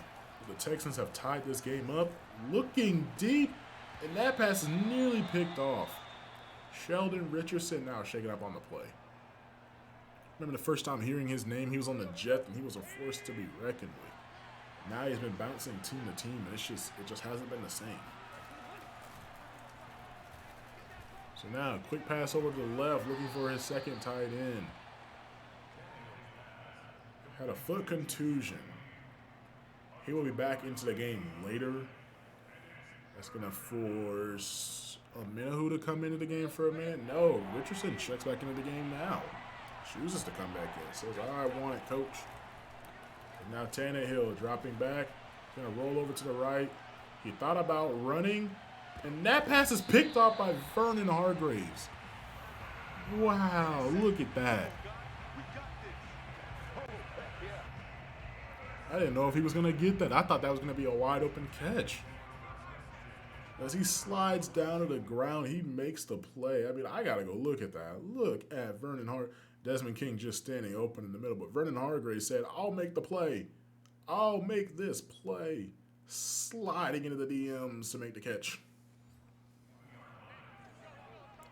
The Texans have tied this game up, looking deep, and that pass is nearly picked off. Sheldon Richardson now shaking up on the play. Remember the first time hearing his name, he was on the Jet, and he was a force to be reckoned with. Now he's been bouncing team to team, and it just hasn't been the same. So now, quick pass over to the left, looking for his second tight end. Had a foot contusion. He will be back into the game later. That's going to force Minahu to come into the game for a minute. No, Richardson checks back into the game now. Chooses to come back in. Says, all right, want it, coach. And now Tannehill dropping back. Going to roll over to the right. He thought about running. And that pass is picked off by Vernon Hargreaves. Wow, look at that. I didn't know if he was going to get that. I thought that was going to be a wide open catch. As he slides down to the ground, he makes the play. I mean, I got to go look at that. Look at Vernon Hargreaves. Desmond King just standing open in the middle. But Vernon Hargreaves said, I'll make the play. I'll make this play. Sliding into the DMs to make the catch.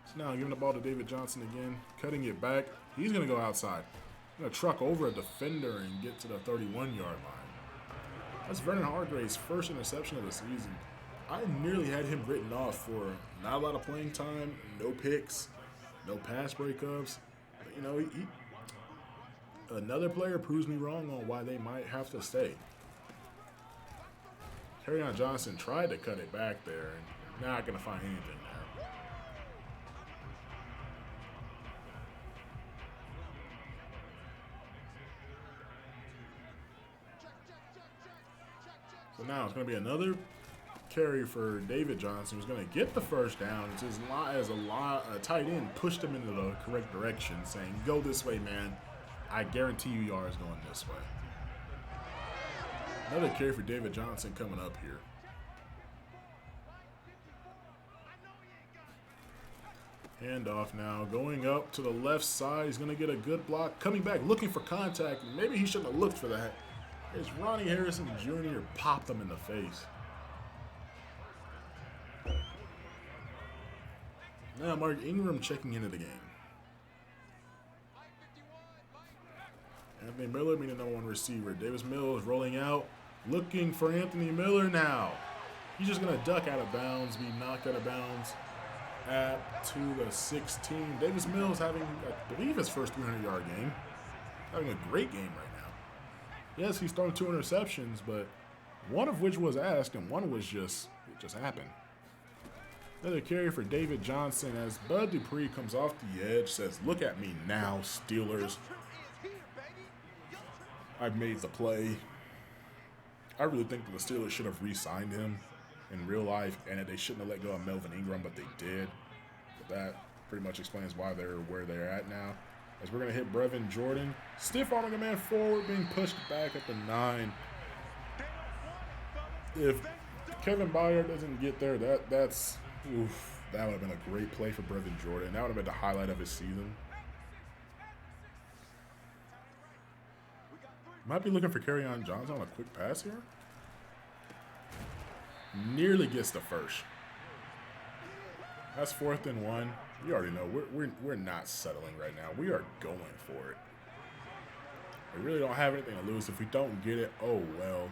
So now giving the ball to David Johnson again. Cutting it back. He's going to go outside. Going to truck over a defender and get to the 31-yard line. That's Vernon Hargreaves' first interception of the season. I nearly had him written off for not a lot of playing time, no picks, no pass breakups. But, you know, another player proves me wrong on why they might have to stay. Kerryon Johnson tried to cut it back there, and not going to find anything there. So now it's going to be another carry for David Johnson, who's going to get the first down. It's as a tight end pushed him into the correct direction, saying, go this way, man. I guarantee you yards going this way. Another carry for David Johnson coming up here. Handoff now, going up to the left side. He's going to get a good block. Coming back, looking for contact. Maybe he shouldn't have looked for that. As Ronnie Harrison Jr. popped him in the face. Now Mark Ingram checking into the game. Anthony Miller being the #1 receiver. Davis Mills rolling out, looking for Anthony Miller now. He's just going to duck out of bounds, be knocked out of bounds to the 16. Davis Mills having, I believe, his first 300-yard game. Having a great game right now. Yes, he's thrown 2 interceptions, but one of which was asked and one was it just happened. Another carry for David Johnson as Bud Dupree comes off the edge, says, look at me now, Steelers. I've made the play. I really think that the Steelers should have re-signed him in real life and that they shouldn't have let go of Melvin Ingram, but they did. But that pretty much explains why they're where they're at now. As we're going to hit Brevin Jordan. Stiff arming a man forward, being pushed back at the 9. If Kevin Byard doesn't get there, that would have been a great play for Brevin Jordan. That would have been the highlight of his season. Might be looking for Kerryon Johnson on a quick pass here. Nearly gets the first. That's 4th and 1. You already know we're not settling right now. We are going for it. We really don't have anything to lose. If we don't get it, oh well.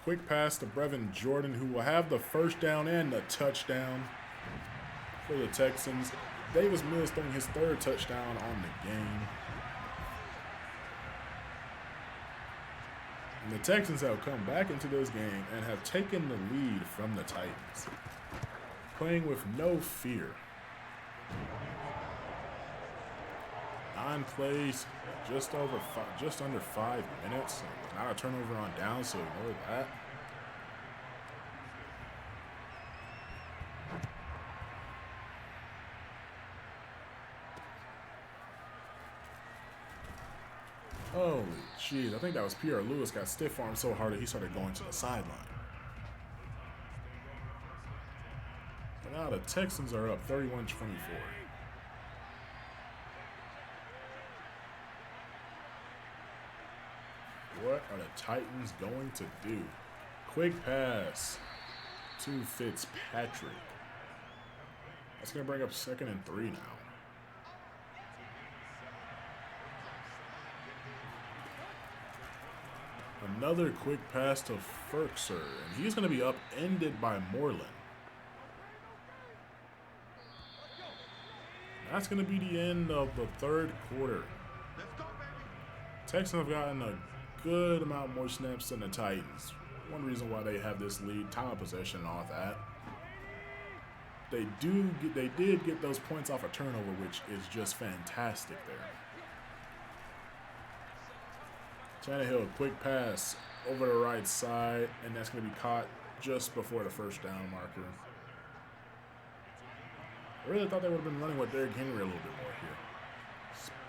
Quick pass to Brevin Jordan, who will have the first down and the touchdown for the Texans. Davis Mills throwing his 3rd touchdown on the game. And the Texans have come back into this game and have taken the lead from the Titans, playing with no fear. 9 plays, just under 5 minutes. Not a turnover on down, so ignore that. Holy jeez, I think that was Pierre Lewis got stiff armed so hard that he started going to the sideline. So now the Texans are up 31-24. What are the Titans going to do? Quick pass to Fitzpatrick. That's going to bring up 2nd and 3 now. Another quick pass to Ferkser, and he's going to be upended by Moreland. That's going to be the end of the 3rd quarter. Texans have gotten a good amount more snaps than the Titans. One reason why they have this lead, time of possession and all that. They did get those points off a turnover, which is just fantastic there. Tannehill, quick pass over the right side, and that's going to be caught just before the 1st down marker. I really thought they would have been running with Derrick Henry a little bit more here.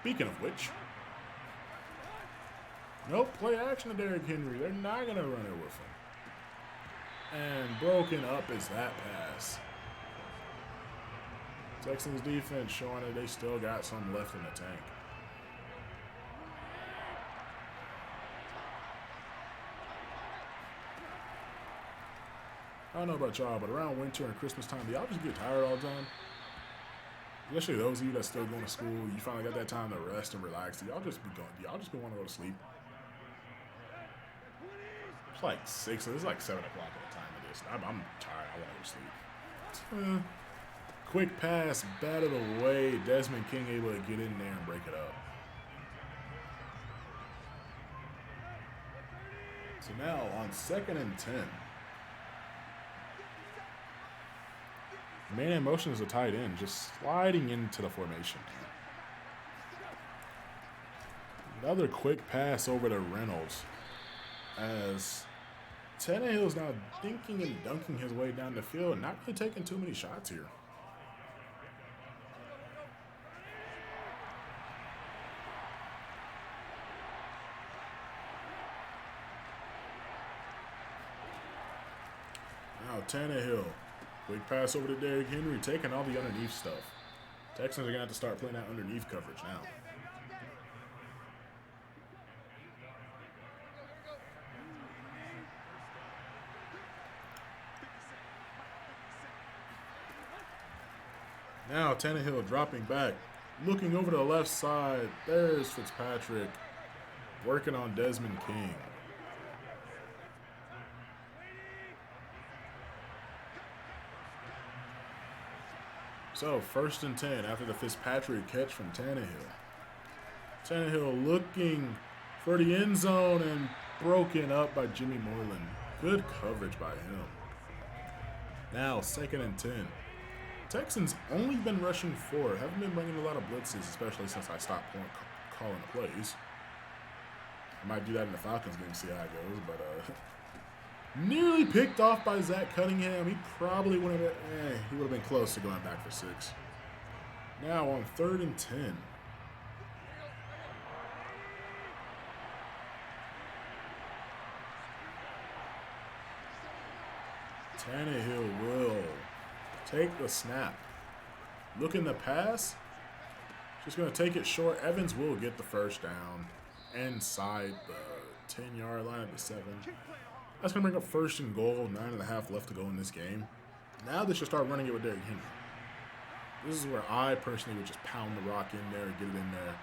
Speaking of which, nope, play action to Derrick Henry. They're not going to run it with him. And broken up is that pass. Texans defense showing that they still got some left in the tank. I don't know about y'all, but around winter and Christmas time, do y'all just get tired all the time? Especially those of you that still going to school, you finally got that time to rest and relax. Do y'all just be want to go to sleep? It's like 6, it's like 7 o'clock at the time of this. I'm tired, I want to go to sleep. Quick pass, batted away. Desmond King able to get in there and break it up. So now on 2nd and 10. Man in motion is a tight end, just sliding into the formation. Another quick pass over to Reynolds as Tannehill's now dinking and dunking his way down the field, not really taking too many shots here. Now Tannehill. Quick pass over to Derrick Henry, taking all the underneath stuff. Texans are going to have to start playing that underneath coverage now. Now Tannehill dropping back, looking over to the left side. There's Fitzpatrick working on Desmond King. So, 1st and 10 after the Fitzpatrick catch from Tannehill. Tannehill looking for the end zone and broken up by Jimmy Moreland. Good coverage by him. Now, 2nd and 10. Texans only been rushing 4. Haven't been bringing a lot of blitzes, especially since I stopped calling the plays. I might do that in the Falcons game, see how it goes, but nearly picked off by Zach Cunningham. He probably would have he would have been close to going back for 6. Now on 3rd and 10. Tannehill will take the snap. Looking to pass. Just going to take it short. Evans will get the 1st down inside the 10-yard line at the 7. That's going to bring up 1st and goal, 9.5 left to go in this game. Now they should start running it with Derrick Henry. This is where I personally would just pound the rock in there and get it in there.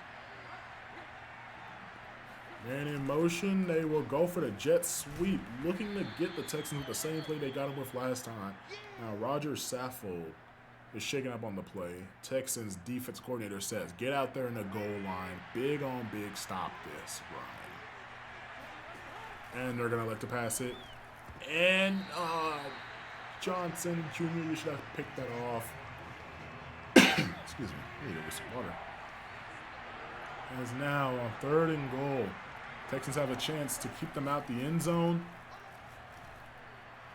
Man in motion, they will go for the jet sweep, looking to get the Texans with the same play they got him with last time. Now Roger Saffold is shaking up on the play. Texans defense coordinator says, get out there in the goal line, big on big, stop this run. And they're going to elect to pass it. And Johnson Jr., you should have picked that off. Excuse me. I need to get some water. As now on 3rd and goal. Texans have a chance to keep them out the end zone.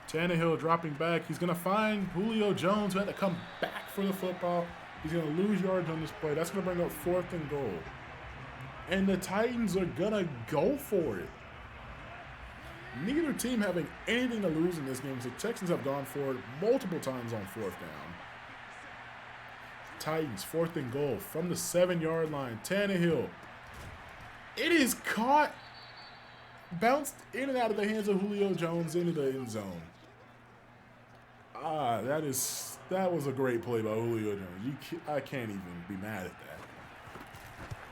Tannehill dropping back. He's going to find Julio Jones, who had to come back for the football. He's going to lose yards on this play. That's going to bring up 4th and goal. And the Titans are going to go for it. Neither team having anything to lose in this game. The Texans have gone for it multiple times on 4th down. Titans, 4th and goal from the 7-yard line. Tannehill. It is caught. Bounced in and out of the hands of Julio Jones into the end zone. That was a great play by Julio Jones. I can't even be mad at that.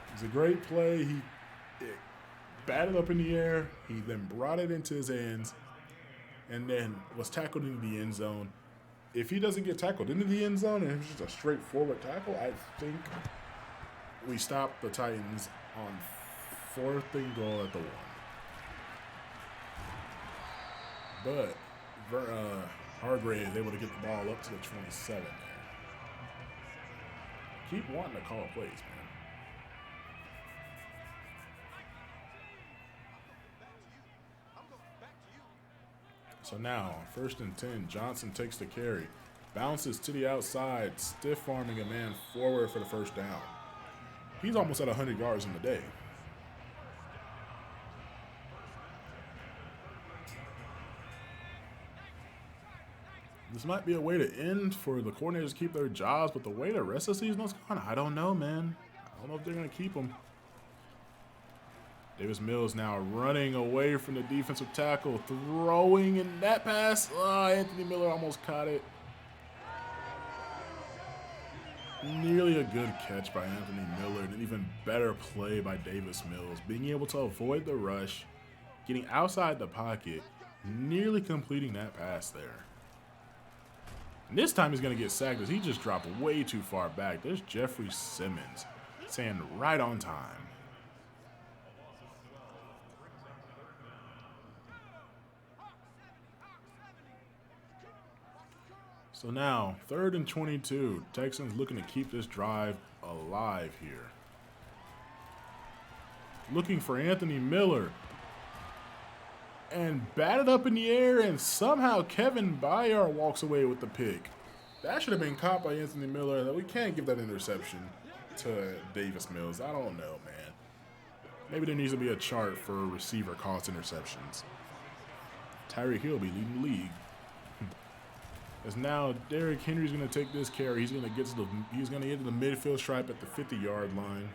It was a great play. He batted up in the air. He then brought it into his hands and then was tackled into the end zone. If he doesn't get tackled into the end zone and it was just a straightforward tackle, I think we stop the Titans on 4th and goal at the 1. But Hargreaves able to get the ball up to the 27 there. Keep wanting to call plays, man. So now, 1st and 10, Johnson takes the carry. Bounces to the outside, stiff arming a man forward for the 1st down. He's almost at 100 yards in the day. This might be a way to end for the coordinators to keep their jobs, but the way the rest of the season is going, I don't know, man. I don't know if they're going to keep them. Davis Mills now running away from the defensive tackle, throwing in that pass. Anthony Miller almost caught it. Nearly a good catch by Anthony Miller, and an even better play by Davis Mills. Being able to avoid the rush, getting outside the pocket, nearly completing that pass there. And this time he's going to get sacked as he just dropped way too far back. There's Jeffrey Simmons saying right on time. So now, 3rd and 22. Texans looking to keep this drive alive here. Looking for Anthony Miller. And batted up in the air, and somehow Kevin Byard walks away with the pick. That should have been caught by Anthony Miller. We can't give that interception to Davis Mills. I don't know, man. Maybe there needs to be a chart for receiver cost interceptions. Tyreek Hill be leading the league. As now Derrick Henry's going to take this carry. He's going to get to the midfield stripe at the 50-yard line.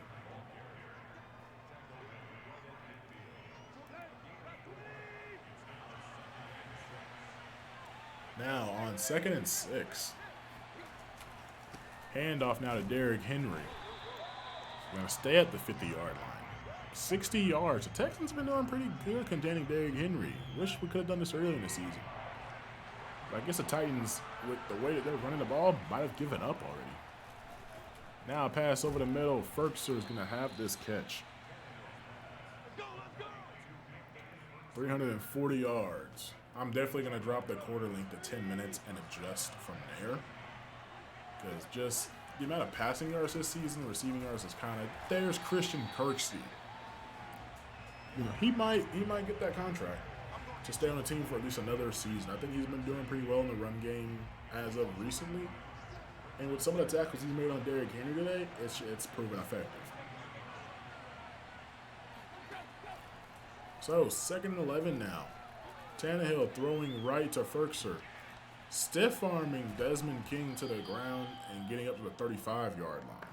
Now on 2nd and 6. Handoff now to Derrick Henry. Going to stay at the 50-yard line. 60 yards. The Texans have been doing pretty good containing Derrick Henry. Wish we could have done this earlier in the season. But I guess the Titans, with the way that they're running the ball, might have given up already. Now a pass over the middle. Ferkser is going to have this catch. 340 yards. I'm definitely going to drop the quarter length to 10 minutes and adjust from there. Because just the amount of passing yards this season, receiving yards is kind of, there's Christian Kirksey. You know, he might get that contract to stay on the team for at least another season. I think he's been doing pretty well in the run game as of recently. And with some of the tackles he's made on Derrick Henry today, it's proven effective. So, 2nd and 11 now. Tannehill throwing right to Ferkser. Stiff arming Desmond King to the ground and getting up to the 35-yard line.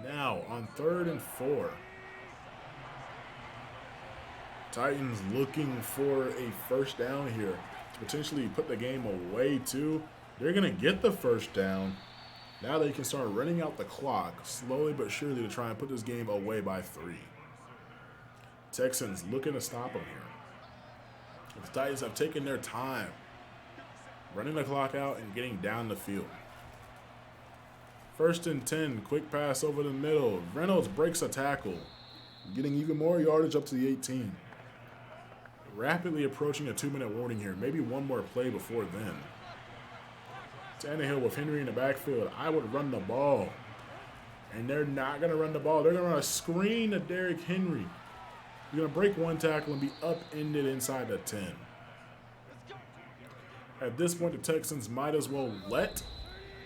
Now on 3rd and 4. Titans looking for a 1st down here to potentially put the game away too. They're going to get the 1st down. Now they can start running out the clock slowly but surely to try and put this game away by 3. Texans looking to stop them here. The Titans have taken their time running the clock out and getting down the field. 1st and 10, quick pass over the middle. Reynolds breaks a tackle. Getting even more yardage up to the 18. Rapidly approaching a 2-minute warning here. Maybe one more play before then. Tannehill with Henry in the backfield. I would run the ball. And they're not going to run the ball. They're going to run a screen to Derrick Henry. He's going to break one tackle and be upended inside the 10. At this point, the Texans might as well let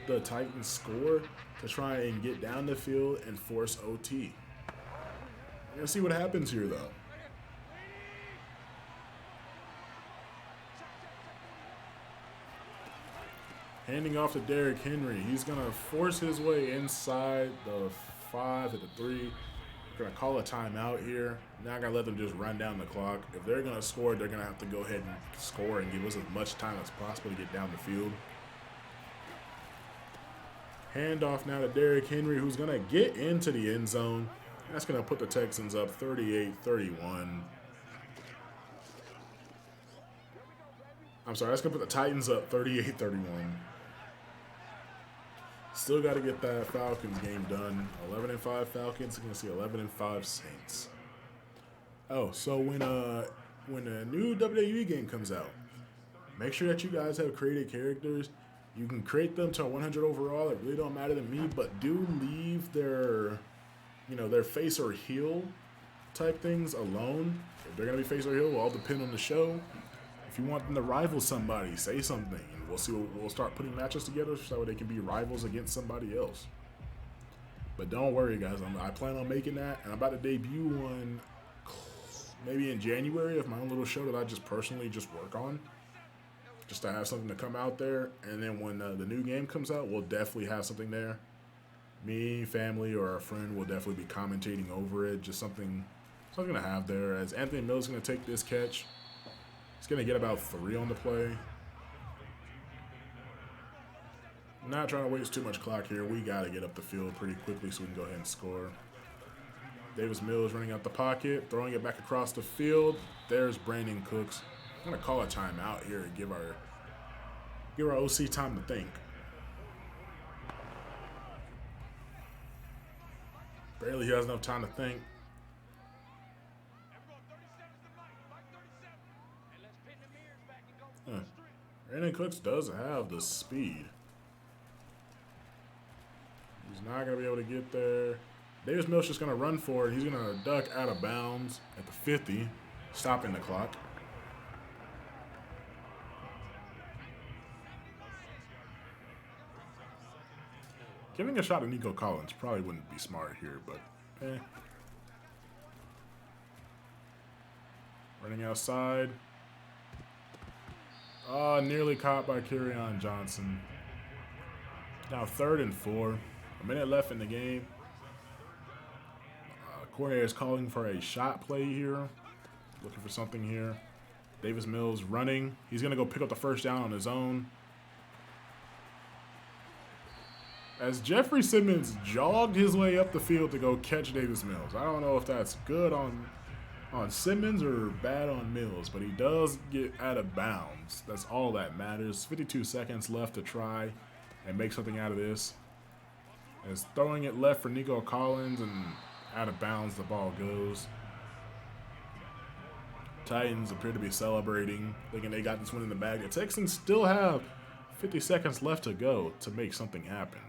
the Titans score to try and get down the field and force OT. We're going to see what happens here, though. Handing off to Derrick Henry. He's going to force his way inside the 5 at the 3. We're going to call a timeout here. Not going to let them just run down the clock. If they're going to score, they're going to have to go ahead and score and give us as much time as possible to get down the field. Handoff now to Derrick Henry, who's going to get into the end zone. That's going to put the Texans up 38-31. I'm sorry, that's going to put the Titans up 38-31. Still got to get that Falcons game done. 11-5 Falcons. You're going to see 11-5 Saints. Oh, so when a new WWE game comes out, make sure that you guys have created characters. You can create them to 100 overall. It really don't matter to me, but do leave their, their face or heel type things alone. If they're going to be face or heel, will all depend on the show. If you want them to rival somebody, say something, and we'll see. We'll start putting matches together so they can be rivals against somebody else. But don't worry, guys. I plan on making that, and I'm about to debut one maybe in January of my own little show that I just personally work on, just to have something to come out there. And then when the new game comes out, we'll definitely have something there. Me, family, or a friend will definitely be commentating over it. Just something to have there. As Anthony Miller's going to take this catch. He's going to get about 3 on the play. Not trying to waste too much clock here. We got to get up the field pretty quickly so we can go ahead and score. Davis Mills running out the pocket, throwing it back across the field. There's Brandon Cooks. I'm going to call a timeout here and give our OC time to think. Barely has enough time to think. Brandon Cooks does have the speed. He's not going to be able to get there. Davis Mills just going to run for it. He's going to duck out of bounds at the 50, stopping the clock. Giving a shot at Nico Collins probably wouldn't be smart here, but Running outside. Nearly caught by Kerryon Johnson. Now 3rd and 4. A minute left in the game. Coordinator is calling for a shot play here. Looking for something here. Davis Mills running. He's going to go pick up the first down on his own. As Jeffrey Simmons jogged his way up the field to go catch Davis Mills. I don't know if that's good on Simmons or bad on Mills, but he does get out of bounds. That's all that matters. 52 seconds left to try and make something out of this. As throwing it left for Nico Collins, and out of bounds the ball goes. Titans appear to be celebrating, thinking they got this one in the bag. The Texans still have 50 seconds left to go to make something happen.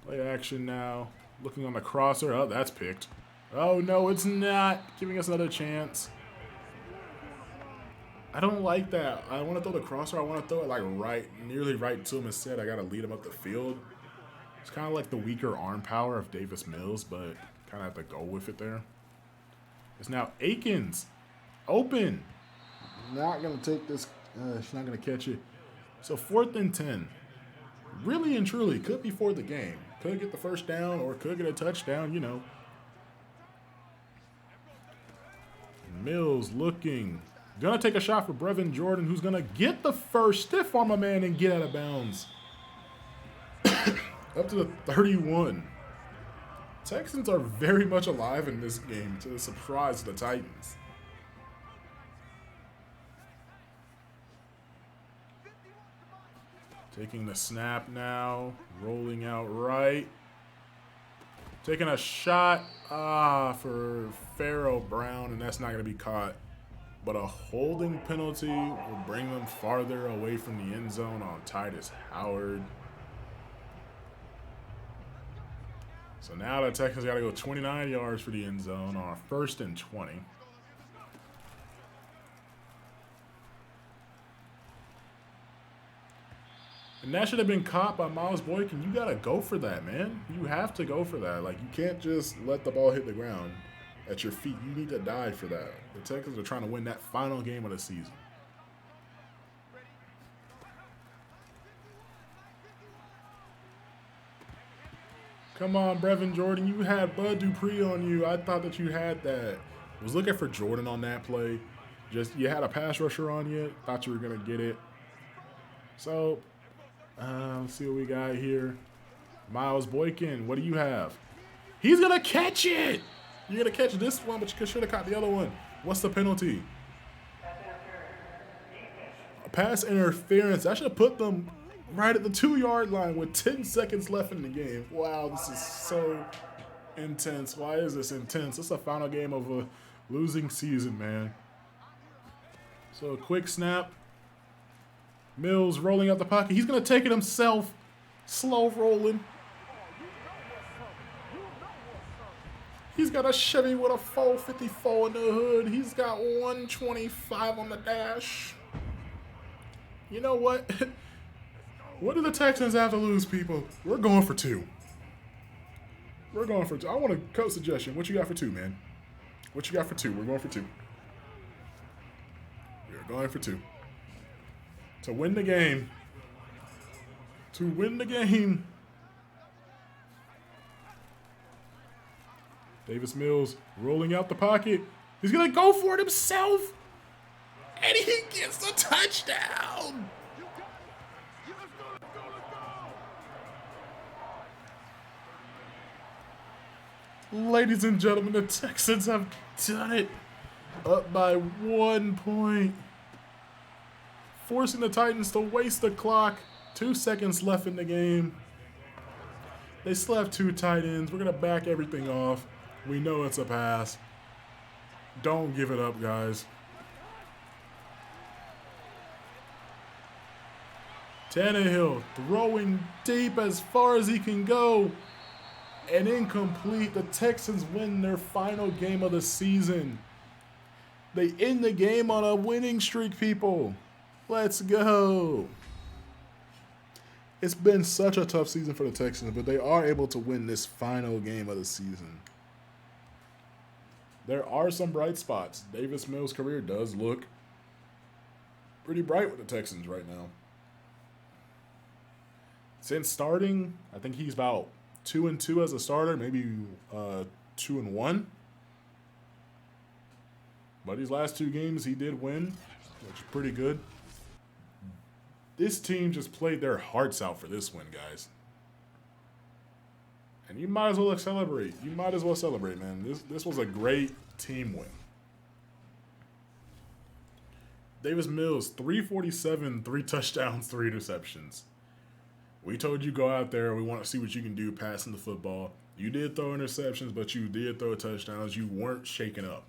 Play action now. Looking on the crosser. Oh, that's picked. Oh, no, it's not. Giving us another chance. I don't like that. I want to throw the crosser. I want to throw it like nearly right to him. Instead, I got to lead him up the field. It's kind of like the weaker arm power of Davis Mills, but kind of have to go with it there. It's now Akins. Open. Not going to take this. She's not going to catch it. So 4th and 10. Really and truly could be for the game. Could get the first down or could get a touchdown, Mills looking. Gonna take a shot for Brevin Jordan, who's gonna get the first, stiff arm a man and get out of bounds. Up to the 31. Texans are very much alive in this game, to the surprise of the Titans. Taking the snap now, rolling out right. Taking a shot for Pharaoh Brown, and that's not going to be caught. But a holding penalty will bring them farther away from the end zone on Titus Howard. So now the Texans got to go 29 yards for the end zone on 1st and 20. And that should have been caught by Miles Boykin. You got to go for that, man. You have to go for that. Like, you can't just let the ball hit the ground at your feet. You need to dive for that. The Texans are trying to win that final game of the season. Come on, Brevin Jordan. You had Bud Dupree on you. I thought that you had that. I was looking for Jordan on that play. Just, you had a pass rusher on you. Thought you were going to get it. So, let's see what we got here. Miles Boykin, what do you have? He's going to catch it. You're going to catch this one, but you should have caught the other one. What's the penalty? Pass interference. I should have put them right at the 2-yard line with 10 seconds left in the game. Wow, this is so intense. Why is this intense? It's the final game of a losing season, man. So a quick snap. Mills rolling out the pocket. He's going to take it himself. Slow rolling. He's got a Chevy with a 454 in the hood. He's got 125 on the dash. You know what? What do the Texans have to lose, people? We're going for 2. We're going for 2. I want a coach suggestion. What you got for 2, man? What you got for 2? We're going for 2. We're going for 2. To win the game. To win the game. Davis Mills rolling out the pocket. He's going to go for it himself. And he gets the touchdown. Ladies and gentlemen, the Texans have done it. Up by 1 point. Forcing the Titans to waste the clock. 2 seconds left in the game. They still have 2 tight ends. We're going to back everything off. We know it's a pass. Don't give it up, guys. Tannehill throwing deep as far as he can go. And incomplete. The Texans win their final game of the season. They end the game on a winning streak, people. Let's go. It's been such a tough season for the Texans, but they are able to win this final game of the season. There are some bright spots. Davis Mills' career does look pretty bright with the Texans right now. Since starting, I think he's about 2-2 as a starter, maybe 2-1. But these last 2 games he did win, which is pretty good. This team just played their hearts out for this win, guys. And you might as well celebrate. You might as well celebrate, man. This was a great team win. Davis Mills, 347, 3 touchdowns, 3 interceptions. We told you go out there. We want to see what you can do passing the football. You did throw interceptions, but you did throw touchdowns. You weren't shaken up.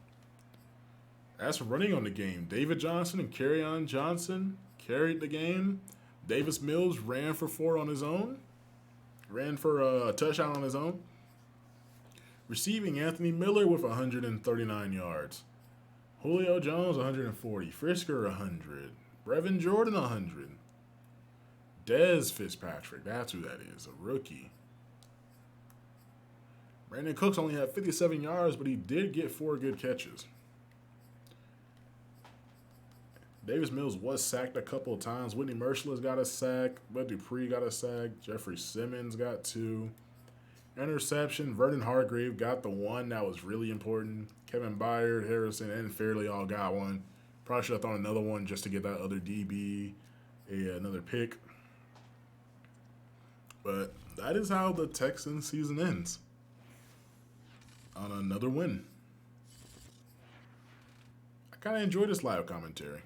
That's running on the game. David Johnson and Kerryon Johnson carried the game. Davis Mills ran for 4 on his own. Ran for a touchdown on his own. Receiving, Anthony Miller with 139 yards. Julio Jones, 140. Frisker, 100. Brevin Jordan, 100. Dez Fitzpatrick, that's who that is, a rookie. Brandon Cooks only had 57 yards, but he did get 4 good catches. Davis Mills was sacked a couple of times. Whitney Merciless got a sack. Bud Dupree got a sack. Jeffrey Simmons got 2. Interception. Vernon Hargreaves got the 1 that was really important. Kevin Byard, Harrison, and Fairley all got 1. Probably should have thrown another one just to get that other DB another pick. But that is how the Texans season ends. On another win. I kind of enjoy this live commentary.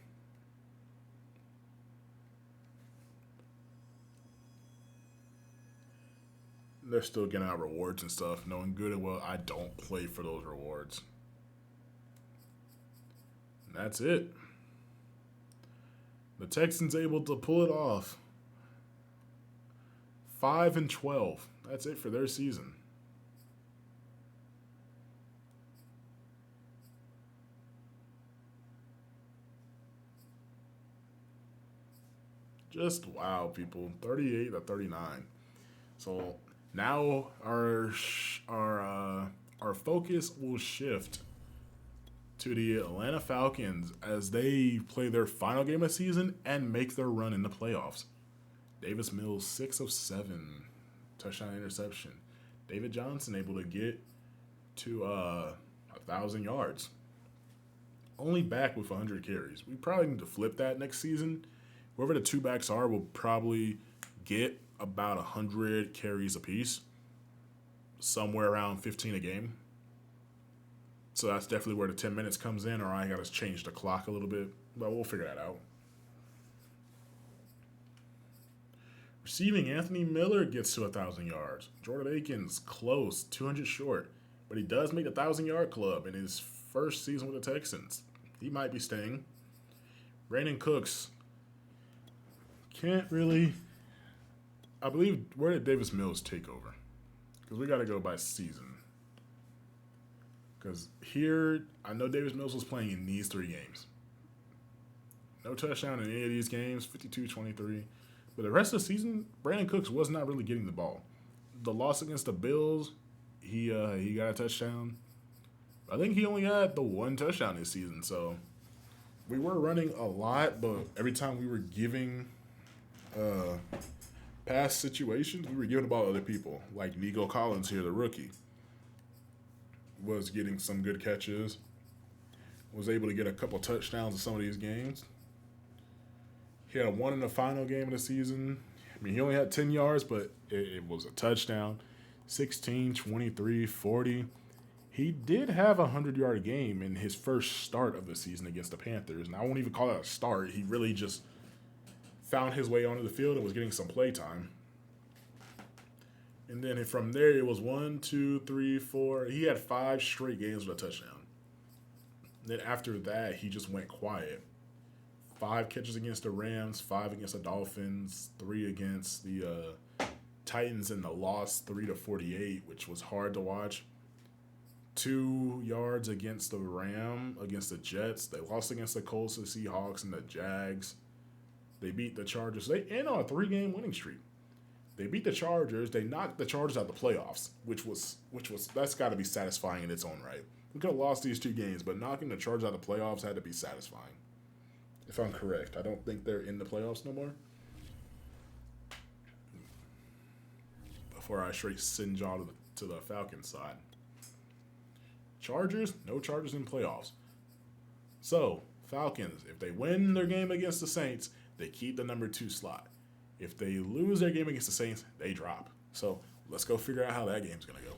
they're still getting out rewards and stuff, knowing good and well I don't play for those rewards. And that's it. The Texans able to pull it off. 5-12. That's it for their season. Just wow, people. 38-39. So now our focus will shift to the Atlanta Falcons as they play their final game of the season and make their run in the playoffs. Davis Mills 6 of 7, touchdown interception. David Johnson able to get to 1,000 yards. Only back with 100 carries. We probably need to flip that next season. Whoever the two backs are will probably get about 100 carries apiece, somewhere around 15 a game. So that's definitely where the 10 minutes comes in, or I got to change the clock a little bit, but we'll figure that out. Receiving, Anthony Miller gets to 1,000 yards. Jordan Akins, close, 200 short, but he does make the 1,000-yard club in his first season with the Texans. He might be staying. Brandon Cooks, can't really. I believe, where did Davis Mills take over? Because we got to go by season. Because here, I know Davis Mills was playing in these 3 games. No touchdown in any of these games, 52-23. But the rest of the season, Brandon Cooks was not really getting the ball. The loss against the Bills, he got a touchdown. I think he only had the 1 touchdown this season. So we were running a lot, but every time we were giving past situations, we were giving the ball to other people. Like Nico Collins here, the rookie, was getting some good catches. Was able to get a couple touchdowns in some of these games. He had 1 in the final game of the season. I mean, he only had 10 yards, but it was a touchdown. 16, 23, 40. He did have a 100-yard game in his first start of the season against the Panthers. And I won't even call it a start. He really just found his way onto the field and was getting some play time. And then from there, it was 1, 2, 3, 4. He had 5 straight games with a touchdown. Then after that, he just went quiet. 5 catches against the Rams, 5 against the Dolphins, 3 against the Titans in the loss, 3-48, which was hard to watch. 2 yards against the Jets. They lost against the Colts, the Seahawks, and the Jags. They beat the Chargers. They end on a 3-game winning streak. They beat the Chargers. They knocked the Chargers out of the playoffs, which was that's got to be satisfying in its own right. We could have lost these 2 games, but knocking the Chargers out of the playoffs had to be satisfying. If I'm correct, I don't think they're in the playoffs no more. Before I straight send y'all to the Falcons side. Chargers, no Chargers in playoffs. So, Falcons, if they win their game against the Saints, they keep the number 2 slot. If they lose their game against the Saints, they drop. So, let's go figure out how that game's going to go.